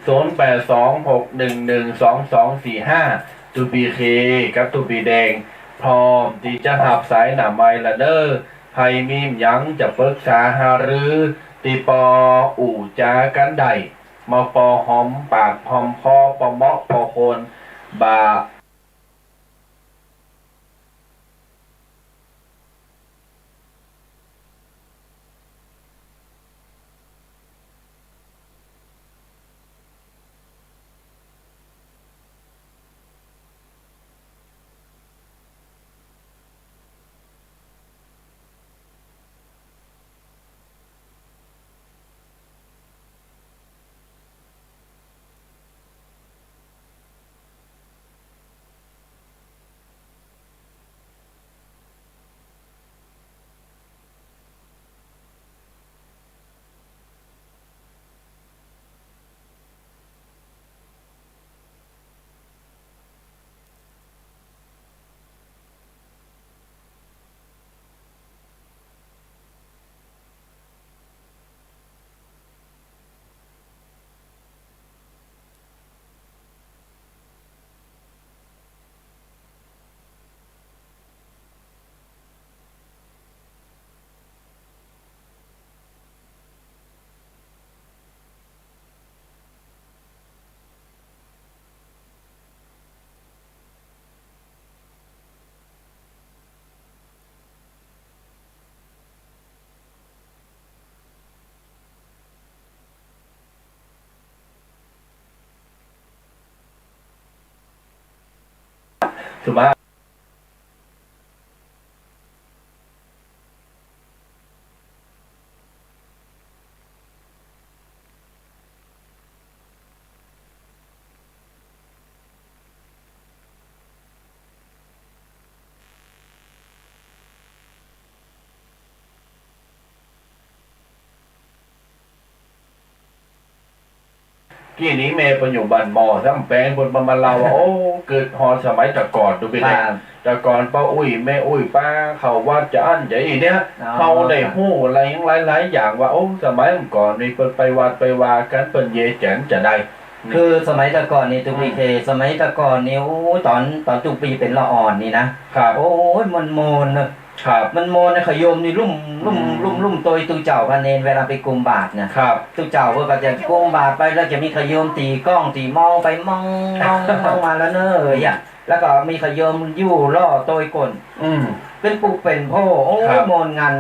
0826112245ตูปีเคกับตูปีแดงพร้อมที่จะหับสายหนาไมละเด้อไพมีมยังจะปรึกษาหารือตีปออู่จากันใด มาปอหอมปากหอมคอปอเมาะปอโคนบาถูกไหมกี่นี้เมย์ปัจจุบันหมอทำแปลงบนบรรมาเราว่าโอ้เกิดฮอสมัยแต่ก่อนดูไป ค เลย รับ แต่ก่อนป้าอุ้ยแม่อุ้ยป้าเขาว่าจะอั้นจะอีเนี่ย อ๋อ เขาได้หู้อะไรยังหลายๆอย่างว่าโอ้สมัยก่อนนี่เปินไปวัดไปวากันเปินเยแจนจะได้ คือสมัยแต่ก่อนนี่ตุกปีเคสมัยแต่ก่อนนี่โอ้ยตอนตุกปีเป็นละอ่อนนี่นะครับ โอ้ยมันโมนนะครับ มันโมนนะขยมนี่ลุ่มตัวตุเจ้าพันเนนเวลาไปกุมบาทนะครับ ตุเจ้าเพื่อก็จะกุมบาทไปแล้วจะมีขยมตีกล้องตีมองไปมองมาแล้วเนอะอ่ะแล้วก็มีขยมยู่ล่อตัวก้น อืม เป็นปุกเป็นโพโอ้ ครั ย บ โมนงัน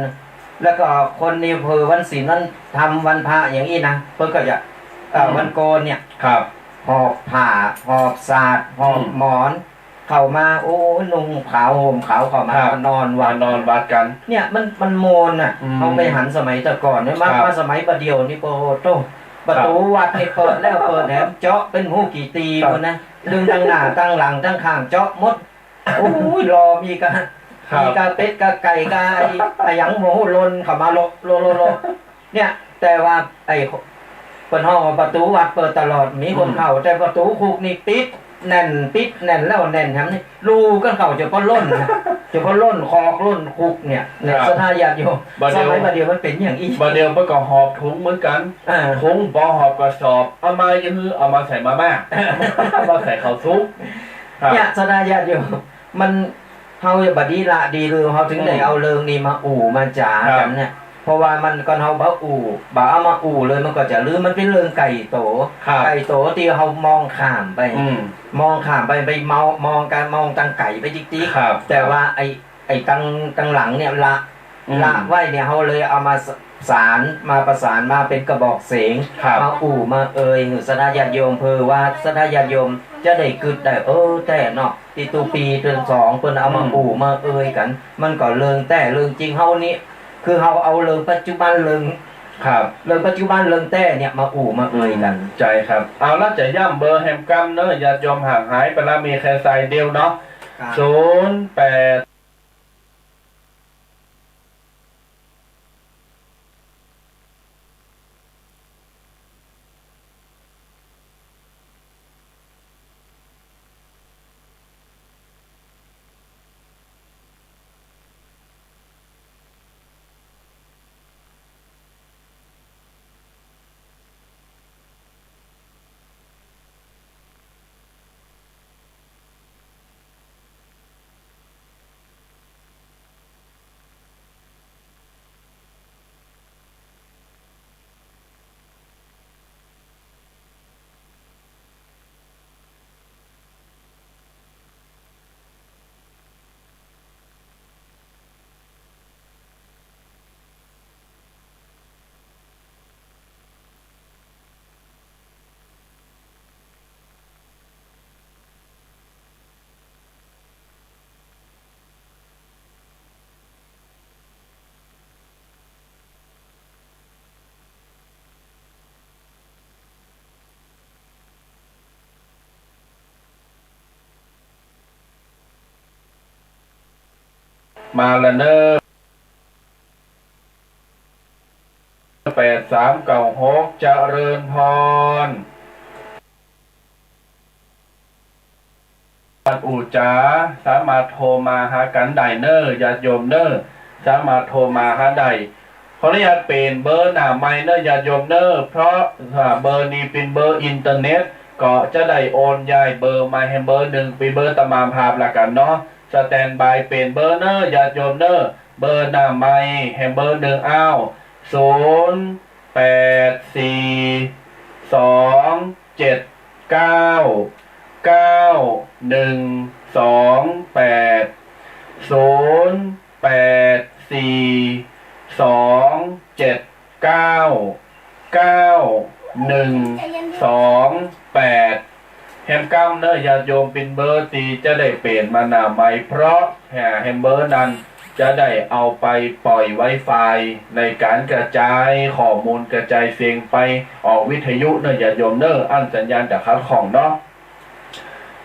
แล้วก็คนนี่เพอวันศีลนั้นทำวันพระอย่างนี้นะเพิ่นก็จะวันโกนเนี่ย ครับ หอบผ้าหอบสาดหอบหมอน เข้ามาโอ้ยนุ่งขาวห่มขาวเข้ามา ครับ นอน วา วัน นอนวัดกัน เนี่ยมันโมนอ่ะ อืม เขาไปหันสมัยแต่ก่อนเนี่ยมา ครับ มาสมัยประเดียวนี่โปโตประตูวัดนี่เปิดแล้วเปิดแถมเจาะเป็นหูกี่ตี ครับ คนนะดึงตั้งหน้าตั้งหลังตั้งข้างเจาะหมดโอ้ยรอมีกะ ครับ มีกะเป็ดกะไก่กะไอ้หยังหมูลนเข้ามาโลเนี่ยแต่ว่าไอ้เปิดห้องประตูวัดเปิดตลอดมีคนเข้าแต่ประตูคุกนี่ปิดแน่นแล้วแน่นแถมนี่รูก็เข้าจะก็ล้นนะจะก็ล้นคอกล้นคุกเนี่ยเนี่ย ครับ สถาญาติโยม บัด ส เดียว มัยประเดียวมันเป็นอย่างอี บาเดียวเมื่อก่อนหอบถุงเหมือนกัน อ่า ถุงบอหอบกระสอบเอามายังคือเอามาใส่มาม่า เอามาใส่ข้าวซุปครับ เนี่ยสถาญาติโยมมันเฮาอย่าบัดนี้ละดีหรือเฮาถึงได้เอาเริงนี่มาอู่มาจ๋า ครับ กันเนี่ยเพราะว่ามันก่อนเฮาบ่อู่บ่เอามาอู่เลยมันก็จะลืมมันเป็นเรื่องไก่โต ครับ ไก่โตที่เฮามองข้ามไป อืม มองข้ามไปมองการมองตังไก่ไปจิ๊ก ครับ ๆแต่ว่าไอ้ตังหลังเนี่ยละ อืม ละไว้เนี่ยเขาเลยเอามาสารมาประสานมาเป็นกระบอกเสียง ครับ มาอู่มาเอ่ยหรือสดาญาติโยมเพอว่าสดาญาติโยมจะได้กึดได้แต่เนาะตีตูปีเดือนสองเพิ่นเอามาอู่มาเอ่ยกัน มันก็เริงแต่เริงจริงเฮานี่คือเฮาเอาเริงปัจจุบันเริง ครับ เริงปัจจุบันเริงแต่เนี่ยมาอู่มาเอ่ยกัน ใจครับ เอาละจะย่ำเบอร์แฮมกัมเนอะอย่ายอมห่างหายไปละมีแค่สายเดียวเนาะ08 มาละเนอ8396เจริญพรอูจ๋าสามารถโทรมาหากันได้เนอญาติโยมเนอสามารถโทรมาหาได้ขออนุญาตเปลี่ยนเบอร์หน้าไมค์เนอญาติโยมเนอเพราะเบอร์นี้เป็นเบอร์อินเทอร์เน็ตก็จะได้โอนย้ายเบอร์มาให้เบอร์หนึ่งเป็นเบอร์ตามามภาพละกันเนาะสแตนบายเปลี่ยนเบอร์เนอญาติโยมเนอเบอร์หน้าไมค์ให้เบอร์หนึ่งอ้าว0842799128แฮมก้าเนอร์ญาติโยมเป็นเบอร์ตีจะได้เปลี่ยนมาหน้าไมค์เพราะแฮมเบอร์นั้นจะได้เอาไปปล่อยไวไฟในการกระจายข้อมูลกระจายเสียงไปออกวิทยุเนอะอย่าโยมเนอะอันสัญญาณจากคัดของเนาะ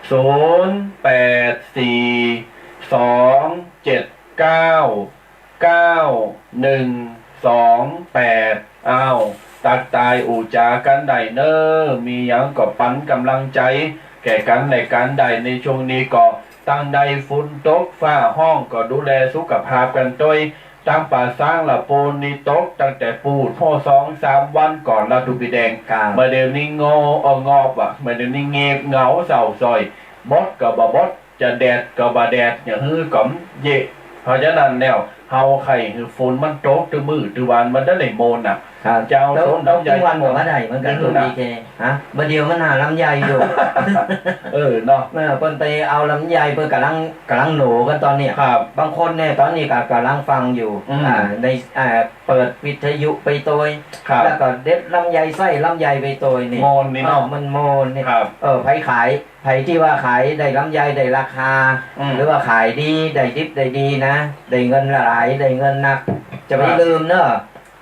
0842799128อ้าวตักตายอู่จากันได้เนอมีอย่างก็ปันกำลังใจแก่กันในการใดในช่วงนี้ก็ตั้งใดฝุ่นตกฟ้าห้องก็ดูแลสุขภาพกันด้วยตั้งป่าสร้างละปูนนี่ตกตั้งแต่ปูดพ่อ2-3 วันก่อนละดูปีแดงเมื่อเดี๋ยวนี้งองอบอ่ะเมื่อเดี๋ยวนี้เงียบเหงาเศร้าซอยบดกับบดจะแดดกับบแดดอย่างฮื้อก๋อมเย่เพราะฉะนั้นแล้วเฮาไข่คือฝุ่นมันตกตื้อมือตื้อวันมันได้เลยโมนอ่ะเจ้าสนต้องใหญ่วันบอกว่าได้เหมือนกันตัวดีแกฮะเมื่อเดียวมันหาลำไยอยู่เนาะเพิ่นไปเอาลำไยเพิ่นกำลังโหนกันตอนนี้ครับบางคนเนี่ยตอนนี้กำลังฟังอยู่ในเปิดวิทยุไปโตยแล้วก็เด็ดลำไยไส้ลำไยไปโตยนี่โมนนี่เนาะมันโมนนี่ไผขายไผที่ว่าขายได้ลำไยได้ราคาหรือว่าขายดีได้ดิบได้ดีนะได้เงินหลายได้เงินนักจะไม่ลืมเนอะ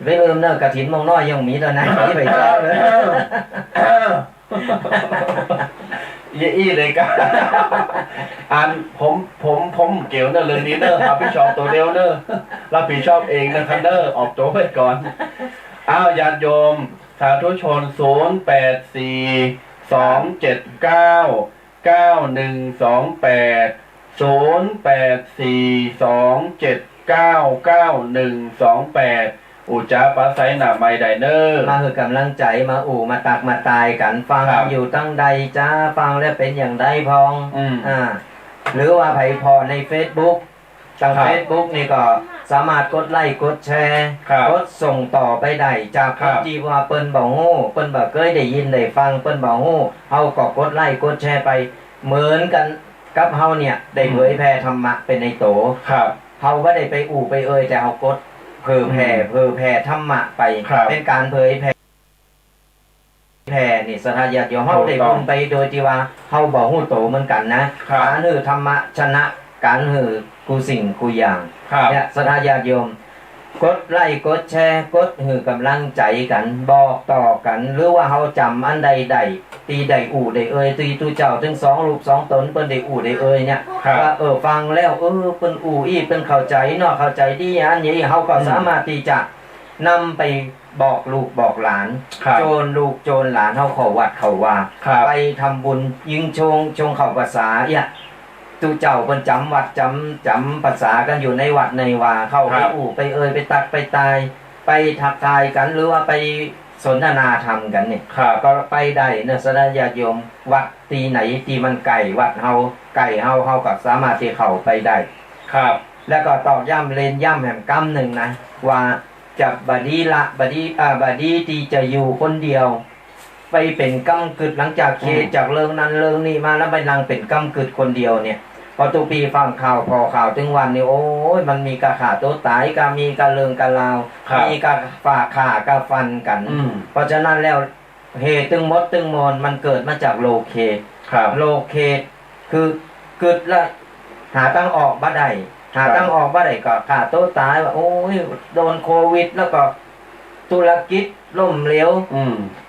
ไม่ลืมเนอะกระถินมองน้อยยังมีตอนนั้นที่ไปชอบเลยยี่เลยกันอันผมเกี่ยวเนอะเรื่องนี้เนอะรับผิดชอบตัวเดียวเนอะรับผิดชอบเองนะครับเนอะออกตัวไปก่อนอ้าวญาติโยมสาธุชน0842799128อุจาปาไซหนาไมไดเนอร์มาคือกำลังใจมามาตักมาตายกันฟังอยู่ตั้งใดจ้าฟังแล้วเป็นอย่างใดพองหรือว่าไผพอใน Facebook ทาง Facebook นี่ก็สามารถกดไลค์กดแชร์กดส่งต่อไปได้จากคนที่ว่าเปิ้นบ่ฮู้เปิ้นบ่เคยได้ยินได้ฟังเปิ้นบ่ฮู้เฮาก็กดไลค์กดแชร์ไปเหมือนกันกับเฮาเนี่ยได้เผยแผ่ธรรมะเป็นในโตเฮาบ่ได้ไปไปแต่เฮากดเผยแผ่ธรรมะไปเป็นการเผยแผ่นี่สถาญาติโยมเฮาได้บุญไปโดยที่ว่าเฮาบ่ฮู้โตเหมือนกันนะการฮือธรรมะชนะการฮือกูสิ่งกูอย่างเนี่ยสถาญาติโยมกดไลค์กดแชร์กดฮือกำลังใจกันบอกต่อกันหรือว่าเฮาจำอันใดตีใดได้ตีตูเจ้าถึง2รูป2ตนเปิ้นได้ได้เนี่ยว่าฟังแล้วเปิ้นอีเปิ้นเข้าใจเนาะเข้าใจดีอันนี้เฮาก็สามารถที่จะนำไปบอกลูกบอกหลานโจรลูกโจรหลานเฮาเข้าวัดเข้าว่าไปทำบุญยิงชงเข้าภาษาตูเจ้าเพิ่นจำวัดจำภาษากันอยู่ในวัดในว่าเข้าไปไปไปตักไปตายไปทักทายกันหรือว่าไปสนทนาธรรมกันเนี่ยก็ไปได้เนอะสดาญาติโยมวัดตีไหนตีมันไก่วัดเฮาไก่เฮาก็สามารถที่เข้าไปได้ครับแล้วก็ตอกย้ำเล่นย้ำแห่งกรรมหนึ่งนะว่าจับบดีที่จะอยู่คนเดียวไปเป็นกำกึดหลังจากเคจากเรื่องนั้นเรื่องนี้มาแล้วไปนั่งเป็นกำกึดคนเดียวเนี่ยพอตุปีฟังข่าวพอข่าวถึงวันนี้โอ้ยมันมีกระขาตัวตายกามีกระเลิงกระลาวมีกระฝากขากระฟันกันเพราะฉะนั้นแล้วเหตุตึงมดตึงมอนมันเกิดมาจากโลเคโลเคคือกึดละหาตั้งออกบ่ได้หาตั้งออกบ่ได้ก็ขาตัวตายว่าโอ้ยโดนโควิดแล้วก็ธุรกิจล่มเหลว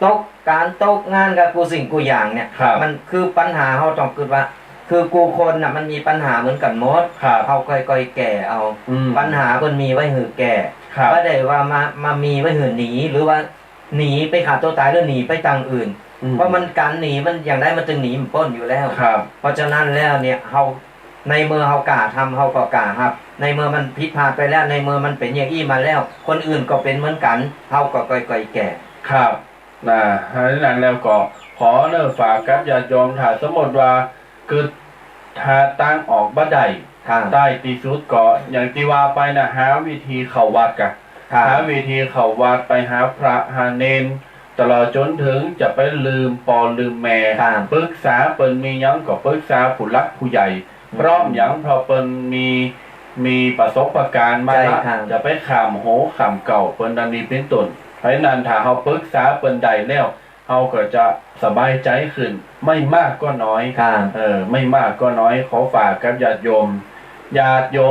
ตกงานกับกูสิ่งกูอย่างเนี่ยมันคือปัญหาเฮาต้องคิดว่า คือกูคนน่ะมันมีปัญหาเหมือนกันหมด ครับ เขาค่อยๆแก่เอา ปัญหาเพิ่นมีไว้หือแก่ ครับ ไม่ได้ว่ามามีไว้หือหนีหรือว่าหนีไปฆ่าตัวตายหรือหนีไปทางอื่น เพราะมันการหนีมันอย่างไรมันจึงหนีมันปล้นอยู่แล้ว ครับ เพราะฉะนั้นแล้วเนี่ยเฮาในเมื่อเฮากล้าทำเฮาก็กล้าครับ ในเมื่อมันผิดพลาดไปแล้วในเมื่อมันเป็นอย่างอี้มาแล้ว คนอื่นก็เป็นเหมือนกันเฮาก็ค่อยๆแก่ ครับเพราะฉะนั้นแล้วก็ขอเนื้อฝากกับญาติโยมถ้าสมมติว่าคือถ้าตั้งออกบ่ได้ ครับ ได้ที่สุดก็อย่างที่ว่าไปนะหาวิธีเข้าวัดกัน ครับ หาวิธีเข้าวัดไปหาพระหาเนนตลอดจนถึงจะไปลืมปอลืมแม่ ครับ ปรึกษาเปิ้นมีหยังก็ปรึกษาผู้หลักผู้ใหญ่พร้อมหยังเพราะเปิ้นมีประสบการณ์มา ใช่ ละ ครับ จะไปขามโหขามเก่าเปิ้นดันนี้เป็นต้นเพราะฉะนั้นถ้าเฮาปรึกษาเปิ้นใดแล้วเฮาก็จะสบายใจขึ้นไม่มากก็น้อย ครับ ไม่มากก็น้อยขอฝากกับญาติโย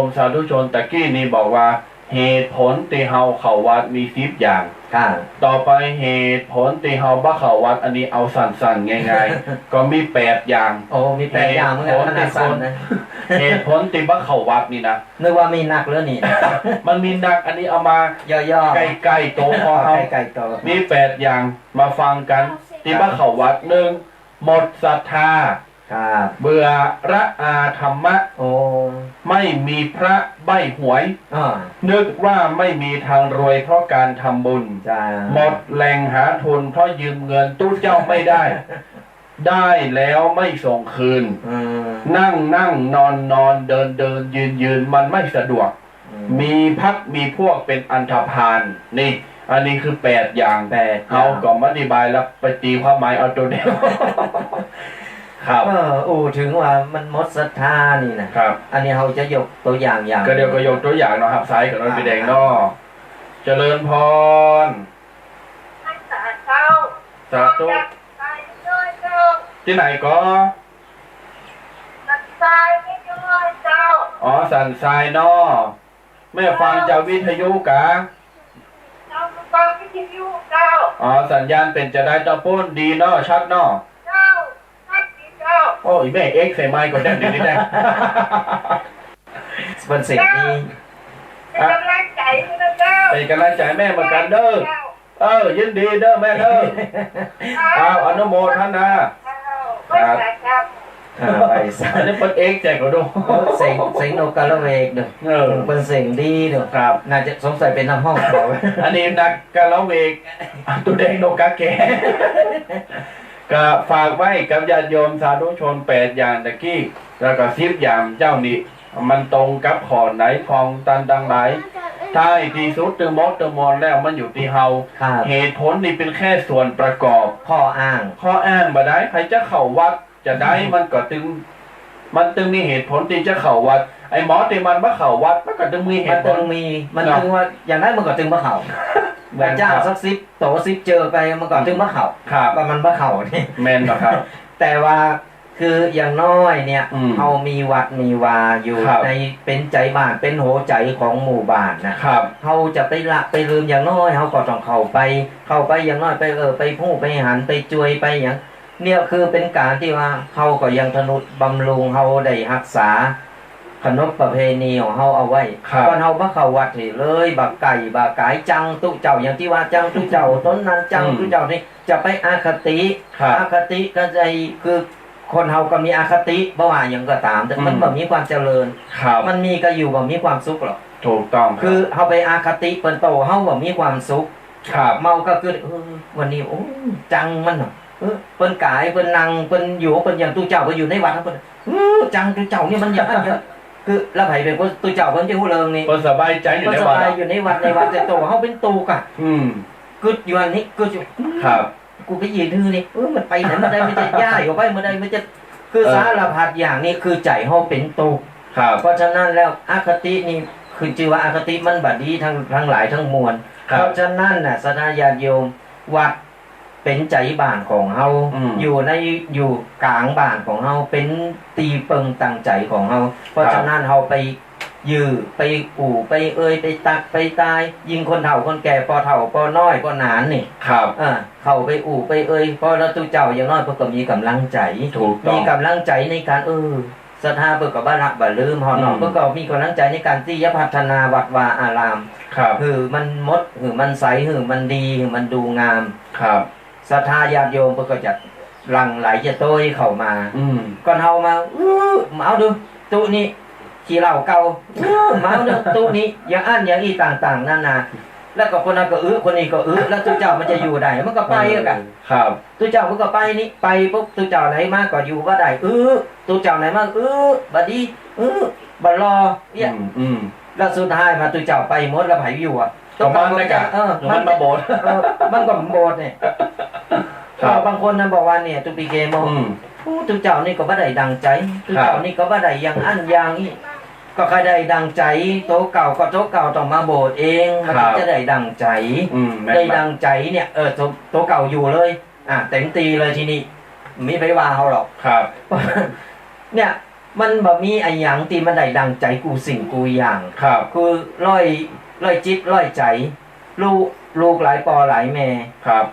มสาธุชนตะกี้นี้บอกว่าเหตุผลที่เฮาเข้าวัดมี10อย่าง ครับ ต่อไปเหตุผลที่เฮาบ่เข้าวัดอันนี้เอาสั้นๆง่ายๆ ก็มี8อย่าง โอ้มีแปดอย่างเหมือนกันขนาดสั้นนะ เหตุผลที่บ่เข้าวัดนี่นะ นึกว่ามีหนักแล้วนี่ มันมีหนักอันนี้เอามา ย่อๆ ใกล้ๆโตพอเฮา ไก่โต มี8อย่างมาฟังกันที่บ่เข้าวัด1หมดศรัทธา ครับ เบื่อระอาธรรมะ โอ้ ไม่มีพระใบหวย อ่า นึกว่าไม่มีทางรวยเพราะการทำบุญ จ้า หมดแหล่งหาทุนเพราะยืมเงินตู้เจ้าไม่ได้ ได้แล้วไม่ส่งคืน อืม นั่งนอนเดินยืนมันไม่สะดวก มีพักมีพวกเป็นอันธพาลนี่ อันนี้คือ8อย่าง แปด เอาก็อธิบายแล้วไปตีความหมายเอาตัวเดียว ครับ ถึงว่ามันหมดศรัทธานี่นะครับ อันนี้เราจะยกตัวอย่างอย่าง ก็เดี๋ยวก็ยกตัวอย่างเนาะครับซ้ายกับรถไปแดงเนาะเจริญพรสาธุที่ไหนก็อ๋อสันทรายเนาะแม่ฟังจากวิทยุกะอ๋อสัญญาณเป็นจะได้ตะปุ้นดีเนาะชัดเนาะโอ้ยแม่เอ็กใส่ไมค์ก่อนได้เดี๋ยวนี้ได้ เป็นสิ่งที่ เป็นกำลังใจแม่เหมือนกันเด้อยินดีเด้อแม่เด้อเอาอนุโมทนา ไปสา อันนี้เป็นเอ็กแจกก็ดู สิ่งโนกาลเวกเด้อเป็นสิ่งดีเด้อ ครับ น่าจะสงสัยเป็นน้ำห้องเขา อันนี้นักกาลเวกตัวแดงโนกาแกก็ฝากไว้กับญาติโยมสาธุชน8อย่างตะกี้แล้วก็10อย่างเจ้านี่มันตรงกับขอไหนคลองตันดังไหนท้ายที่สุดตึงมดตึงมอนแล้วมันอยู่ที่เฮา ครับ เหตุผลนี่เป็นแค่ส่วนประกอบ ข้ออ้าง ข้ออ้างบ่ได้ใครจะเข้าวัดจะได้มันก็ตึงมีเหตุผลที่จะเข้าวัด ไอ้หมอที่มันบ่เข้าวัดมันก็ตึงมีเห มัน ตุผ ต้อ ล งมีมันถึงว่าอย่างนั้นมันก็ถึงมะเขาเหมือนเจ้าสักซิปโตซิปเจอไปมันก็ถึงมะเขา ครับ ว่ามันมะเขานี่ แม่นบ่ครับ แต่ว่าคืออย่างน้อยเนี่ย เอามีวัดมีวาอยู่ ครับ ในเป็นใจบ้านเป็นหัวใจของหมู่บ้านนะครับ เขาจะไปละไปลืมอย่างน้อยเขาก็ต้องเข้าไปอย่างน้อยไปไปพูดไปหันไปจวยไปอย่างเนี่ยคือเป็นการที่ว่าเขาก็ยังทนุบำรุงเขาได้รักษาขนบประเพณีของเขาเอาไว้ ครับ ก่อนเขามาเข้าวัดนี่เลยบักไก่บักกายจังตุเจ้าอย่างที่ว่าจังตุเจ้าต้นนั้นจังตุเจ้านี่จะไปอาคติ ครับ อคติก็ใจคือคนเฮาก็มีอคติบ่ว่าหยังก็ตาม แต่มันบ่มีความเจริญ ครับ มันมีก็อยู่บ่มีความสุขหรอก ถูกต้อง คือเฮาไปอคติเปิ้นโตเฮาบ่มีความสุข ครับ เมาก็คือวันนี้โอ้จังมันเนาะเปิ้นกายเปิ้นนั่งเปิ้นอยู่เปิ้นอย่างตู้เจ้าเปิ้นอยู่ในวัดเปิ้นจังตู้เจ้านี่มันอย่างนั้นเยอะคือแล้วไผเป็นคนตู้เจ้าเปิ้นจะฮู้เรื่องนี่ เพิ่นสบายใจอยู่ เปิ้น ใน ส วัด บายอยู่ในวัดแต่โตเฮาเป็นตูกะ อืม กึดอยู่อันนี้กึดอยู่ ครับ กูไปยืนทื่อนี่มันไปไหนมันได้ไม่จะย้ายออกไปมันได้ไม่จะคือสารพัดอย่างนี้คือใจเฮาเป็นตุก ครับ เพราะฉะนั้นแล้วอคตินี่คือชื่อว่าอคติมันบัดดีทั้งหลายทั้งมวล ครับ เพราะฉะนั้นน่ะสนาญาติโยมวัดเป็นใจบ้านของเฮา อยู่กลางบ้านของเฮาเป็นตีเปิงตั้งใจของเฮาเพราะฉะนั้นเฮาไป ยื้อไปอู่ไปไปตักไปตายยิงคนเฒ่าคนแก่ปอเฒ่าปอน้อยปอหนานนี่ ครับ เข้าไปอู่ไปพอแล้วตุเจ้าอย่างน้อยเพิ่นก็มีกำลังใจ ถูกต้อง มีกำลังใจในการศรัทธาเพิ่นก็บ่ละบ่ลืมเฮาเนาะเพิ่นก็มีกำลังใจในการที่จะพัฒนาวัดวาอาราม ครับ มันมดมันใสมันดีมันดูงาม ครับ ศรัทธาญาติโยมเพิ่นก็จะหลั่งไหลจะโต้ยเข้ามา ก่อนเฮามามาเอาดูตุนี้ขี้เหล้าเก่ามาเอาดูตุนี้อย่างอันอย่างอีต่างๆนานาแล้วก็คนนั้นก็คนนี้ก็แล้วตุเจ้ามันจะอยู่ได้มันก็ไปกัน ครับ ตุเจ้ามันก็ไปนี่ไปปุ๊บตุเจ้าไหนมาก็อยู่บ่ได้ตุเจ้าไหนมาบัดดีบ่รอเนี่ยแล้วสุดท้ายมาตุเจ้าไปหมดแล้วไผอยู่อ่ะ ก็มันนะกะมันมาโบส มันก็โบสเนี่ยบางคนนะบอกว่าเนี่ยตุปีเกมตุเจ้านี่ก็บ่ได้ดังใจตุเจ้านี่ก็บ่ได้อย่างอันอย่างนี้ก็ใครได้ดังใจโตเก่าก็โตเก่าต้องมาโบสเองมันจะได้ดังใจได้ดังใจเนี่ยโตเก่าอยู่เลยเต็มตีเลยทีนี้ไม่ไปว่าเขาหรอกครับ เนี่ยมันบ่มีไอ้หยังที่มันได้ดังใจกูสิ่งกูอย่างครับคือร้อยจิตร้อยใจลูกหลายปอหลายแม่ครับ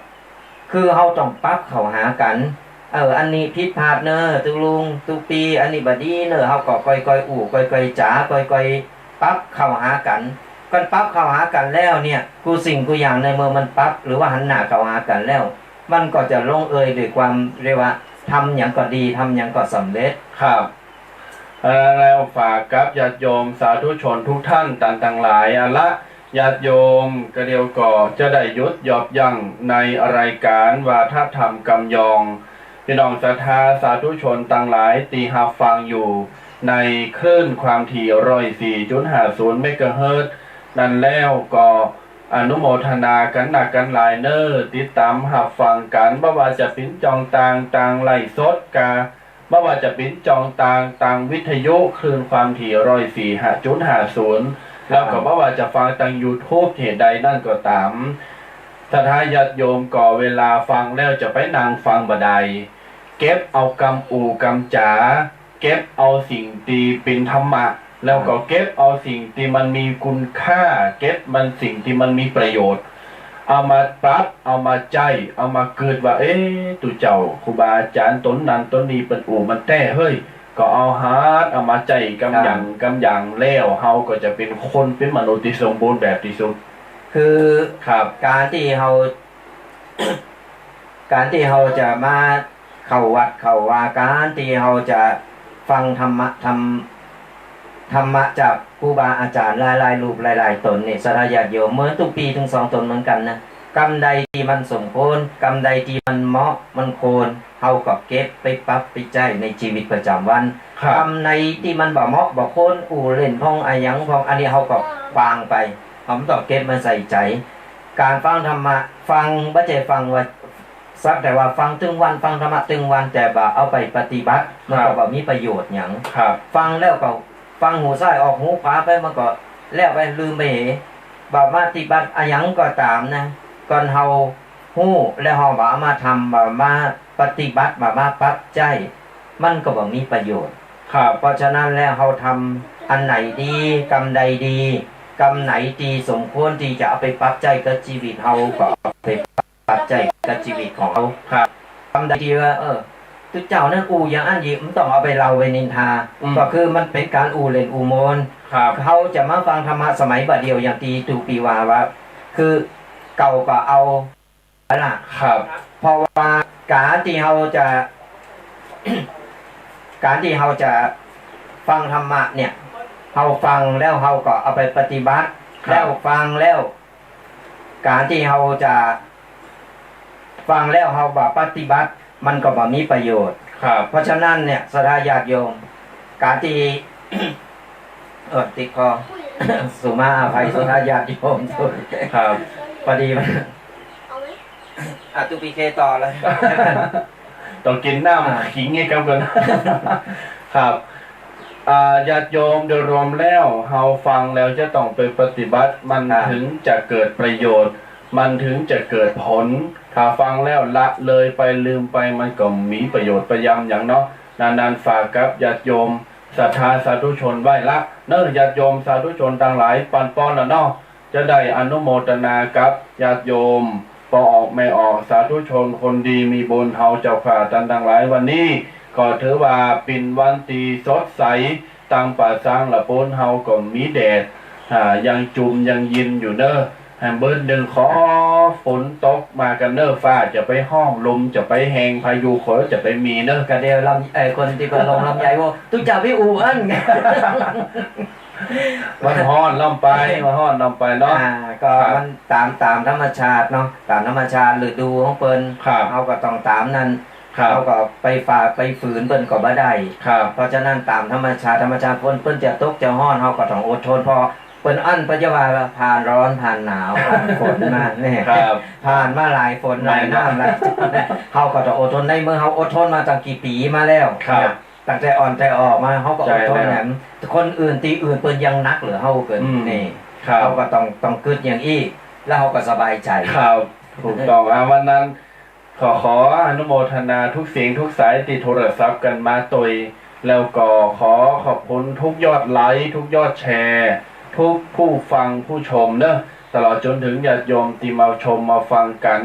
คือเฮาต้องปรับเข้าหากันอันนี้ผิดพลาดเนอะตุลุงตุปีอันนี้บ่ดีเนอะเฮาก็ค่อยๆค่อยๆจ๋าค่อยๆปรับเข้าหากันปรับเข้าหากันแล้วเนี่ยกูสิ่งกูอย่างในเมื่อมันปรับหรือว่าหันหน้าเข้าหากันแล้วมันก็จะลงเอยด้วยความเรียกว่าทำอย่างก็ดีทำอย่างก็สำเร็จครับแล้วฝากกับญาติโยมสาธุชนทุกท่านต่างๆหลายละญาติโยมกระเดียวก่อจะได้ยุดยอบยั้งในรายการวาทธรรมกำยองพี่น้องศรัทธาสาธุชนต่างหลายตีหับฟังอยู่ในคลื่นความถี่104.50 เมกะเฮิรตซ์นั่นแล้วก็อนุโมทนากันหนักกันหลายเนอติดตามหับฟังกันบ่ว่าจะเป็นจองต่างไล่สดกาบ่ว่าจะเป็นจองต่างวิทยุคลื่นความถี่104.50แล้วก็บ่ว่าจะฟังทาง YouTube เหตุใดนั่นก็ตามถ้าทายาติโยมก่อเวลาฟังแล้วจะไปนั่งฟังบ่ได้เก็บเอากำอูกำจ๋าเก็บเอาสิ่งที่เป็นธรรมะแล้วก็เก็บเอาสิ่งที่มันมีคุณค่าเก็บมันสิ่งที่มันมีประโยชน์เอามาปรับเอามาใจเอามาเกิดว่าตุเจ้าครูบาอาจารย์ตนนั้นตนนี้เป็นอู่มันแท้เฮ้ยก็เอาฮาร์ดเอามาใจกำอย่างแล้วเฮาก็จะเป็นคนเป็นมนุษย์ที่สมบูรณ์แบบที่สุดคือครับการที่เฮา การที่เฮาจะมาเข้าวัดเข้าวาการที่เฮาจะฟังธรรมะจากครูบาอาจารย์หลายๆรูปหลายๆตนนี่สาธญาติโยมเหมือนทุกปีถึง2 ตนเหมือนกันนะกรรมใดที่มันสมควรกรรมใดที่มันเหมาะมันควรเฮาก็เก็บไปปรับไปใช้ในชีวิตประจำวันกรรมในที่มันบ่เหมาะบ่ควรเล่นพ้องอาหยังพ้องอันนี้เฮาก็วางไปผมต้องเก็บมาใส่ใจการฟังธรรมะฟังบ่ใช่ฟังว่าสักแต่ว่าฟังถึงวันฟังธรรมะถึงวันแต่บ่เอาไปปฏิบัติมันก็บ่มีประโยชน์หยังฟังแล้วก็ฟังหูซ้ายออกหูขวาไปมันก็แล้วไปลืมไปบ่มาปฏิบัติอาหยังก็ตามนะก่อนเฮาฮู้แล้วเฮาบ่เอามาทำบ่มาปฏิบัติบ่มาปรับใจมันก็บ่มีประโยชน์เพราะฉะนั้นแล้วเฮาทำอันไหนดีกรรมใดดีกรรมไหนดีสมควรที่จะเอาไปปรับใจกับชีวิตเฮาก็ไปปรับใจกับชีวิตของเฮากรรมใดดีว่าตุเจ้านั่นอย่างอันนี้มันต้องเอาไปเล่าไปนินทาก็คือมันเป็นการเล่นโมนเขาจะมาฟังธรรมะสมัยบัดเดียวอย่างตีตูปีวาว่าคือเก่าก็เอาล่ะเพราะว่าการที่เขาจะ การที่เขาจะฟังธรรมะเนี่ยเขาฟังแล้วเขาก็เอาไปปฏิบัติแล้วฟังแล้วการที่เขาจะฟังแล้วเขาบ่ปฏิบัติมันก็บ่มีประโยชน์เพราะฉะนั้นเนี่ยศรัทธาญาติโยมการที่ ติดคอ สุมาอภัยศรัทธาญาติโยมครับพอดีมันตุปีเคต่อเลย ต้องกินน้ำขิงไงครับกัน ครับญาติโยมโดยรวมแล้วเฮาฟังแล้วจะต้องไปปฏิบัติมันถึงจะเกิดประโยชน์มันถึงจะเกิดผลถ้าฟังแล้วละเลยไปลืมไปมันก็มีประโยชน์ประยำอย่างเนาะนานๆฝากกับญาติโยม ศรัทธาสาธุชนไหว้ละเนื้อญาติโยมสาธุชนต่างหลายปันป้อนละเนาะจะได้อนุโมทนากับญาติโยมปอออกไม่ออกสาธุชนคนดีมีบุญเฮาเจ้าข่าตันต่างหลายวันนี้ก็ถือว่าเป็นวันตีสดใสตามป่าสร้างละปนเฮาก็มีแดดยังจุ่มยังยินอยู่เนอะแฮมเบิร์ดหนึ่งขอฝนตกมากันเนอะฟ้าจะไปห้องลมจะไปแหงพายุขอจะไปมีเนอะ กระเดียวลำคนที่ก็ลงลำไยว่าทุกเจ้าพี่อูอันไง มันฮ้อนล่ำไปมันฮ้อนล่ำไปเนาะ ก็มันตามธรรมชาติเนาะตามธรรมชาติฤดูของเปิ้น ครับ เขาก็ต้องตามนั้น ครับ เขาก็ไปฝ่าไปฝืนเปิ้นก็บ่ได้ ครับ เพราะฉะนั้นตามธรรมชาติเปิ้นจะตกจะฮ้อนเขาก็ต้องอดทนพอเปิ้นอั้นปัจจุบันผ่านร้อนผ่านหนาวผ่านฝนมาเนี่ย ครับ ผ่านมาหลายฝนหลายน้ำหลายเขาก็ต้องอดทนในเมื่อเขาอดทนมาตั้งกี่ปีมาแล้ว ครับ ตั้งแต่อ่อนแต่ออกมาเขาก็อดทน ใจแล้ว แหมคนอื่นตีอื่นเปิ้นยังนักหรือเขาเกิน อืม นี่ ครับ เขาก็ต้องกึดอย่างอี้แล้วเขาก็สบายใจ ครับถูกต้องวันนั้นขออนุโมทนาทุกเสียงทุกสายติดโทรศัพท์กันมาตยแล้วก็ขอขอบคุณทุกยอดไลค์ทุกยอดแชร์ ทุกผู้ฟังผู้ชมเนอะตลอดจนถึงญาติโยมที่มาชมมาฟังกัน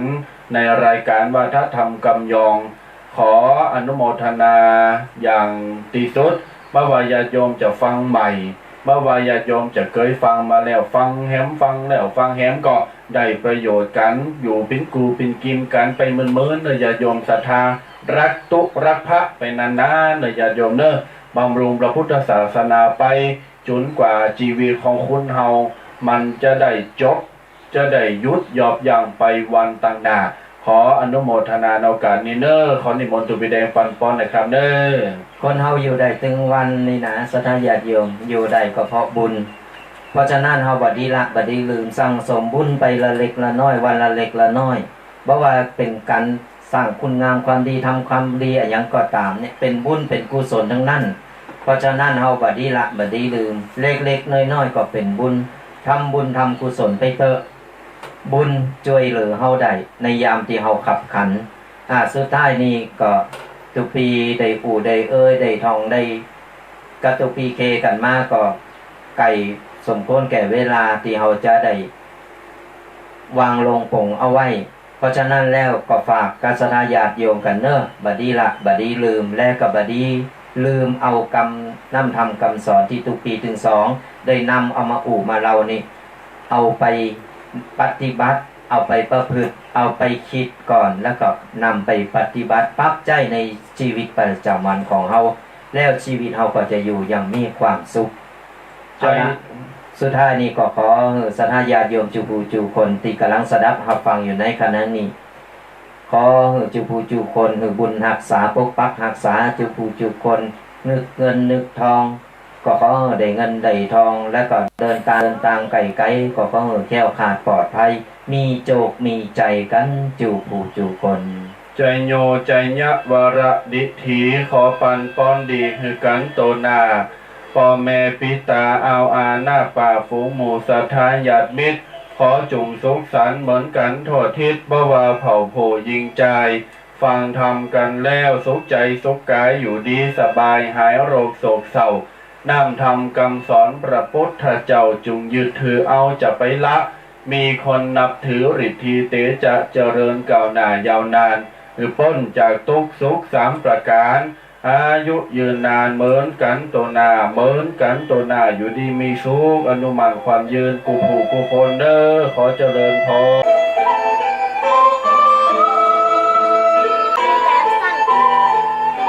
ในรายการวาทธรรมกำยอง ขออนุโมทนาอย่างที่สุดไม่ว่าญาติโยมจะฟังใหม่ไม่ว่าญาติโยมจะเคยฟังมาแล้วฟังแฮมฟังแล้วฟังแฮมก็ได้ประโยชน์กันอยู่เป็นกูเป็นกิมกันไปเมื่อๆเนอะญาติโยมศรัทธารักตุรักพระไปนานๆเนอะญาติโยมเนอะบำรุงพระพุทธศาสนาไปจนกว่าชีวิตของคุณเฮามันจะได้จบจะได้ยุดยอบยั้งไปวันต่างหน้าขออนุโมทนาในโอกาสนี้เนอะขอนิมนต์ตุบิแดงปันปอนนะครับเนอะ คนเฮาอยู่ได้ถึงวันนี่นะสถานญาติโยมอยู่ได้ก็เพราะบุญ เพราะฉะนั้นเฮาบัดดีละบัดดีลืมสั่งสมบุญไปละเล็กละน้อยวันละเล็กละน้อยเพราะว่าเป็นการสร้างคุณงามความดีทำความดีอะไรอย่างก็ตามเนี่ยเป็นบุญเป็นกุศลทั้งนั้น เพราะฉะนั้นเฮาบัดดีละบัดดีลืมเล็กๆน้อยๆก็เป็นบุญทำบุญทำกุศลไปเถอะบุญช่วยเหลือเฮาได้ในยามที่เฮาขับขันสุดท้ายนี้ก็ทุกปีได้ปู่ได้เอ้ยได้ทองได้กระตุกปีเคกันมากก็ไก่สมควรแก่เวลาที่เฮาจะได้วางลงปงเอาไว้เพราะฉะนั้นแล้วก็ฝากกษัตริย์ญาติโยมกันเนอะบัดดีละบัดดีลืมและก็บัดดีลืมเอากรรมน้ำทำคำสอนที่ทุกปีถึง2ได้นำเอามาอู่มาเรานี่เอาไปปฏิบัติเอาไปประพฤติเอาไปคิดก่อนแล้วก็นำไปปฏิบัติปรับใจในชีวิตประจำวันของเฮาแล้วชีวิตเฮาก็จะอยู่อย่างมีความสุขใจสุดท้ายนี้ก็ขอศรัทธาญาติโยมจูผู้จูคนที่กำลังสดับรับฟังอยู่ในขณะนี้ขอจูผู้จูคนบุญรักษาปกปักรักษาจูผู้จูคนนึกเงินนึกทองก็ขอได้เงินได้ทองแล้วก็เดินทางไกลๆก็ขอแคล้วคลาดปลอดภัยมีโจกมีใจกันจูผู้จูคนใจโยใจยะวระดิถีขอปันป้อนดีคือกันโตนาพ่อแม่ปิตาเอาอาหน้าป่าฝูงหมู่สัทธาญาติมิตรขอจุงสุขสันต์เหมือนกันทั่วทิศบ่ว่าเผ่าโผยิงใจฟังทำกันแล้วสุขใจสุขกายอยู่ดีสบายหายโรคโศกเศร้านำทำคำสอนพระพุทธเจ้าจุงยึดถือเอาจะไปละมีคนนับถือฤทธิเตจะเจริญก้าวหน้ายาวนานคือพ้นจากทุกข์สุข3ประการอายุยืนนานเหมือนกันตัวหน้าเหมือนกันตัวหน้าอยู่ดีมีสุขอนุมันความยืนกูผูกูคนเด้อขอเจริญพร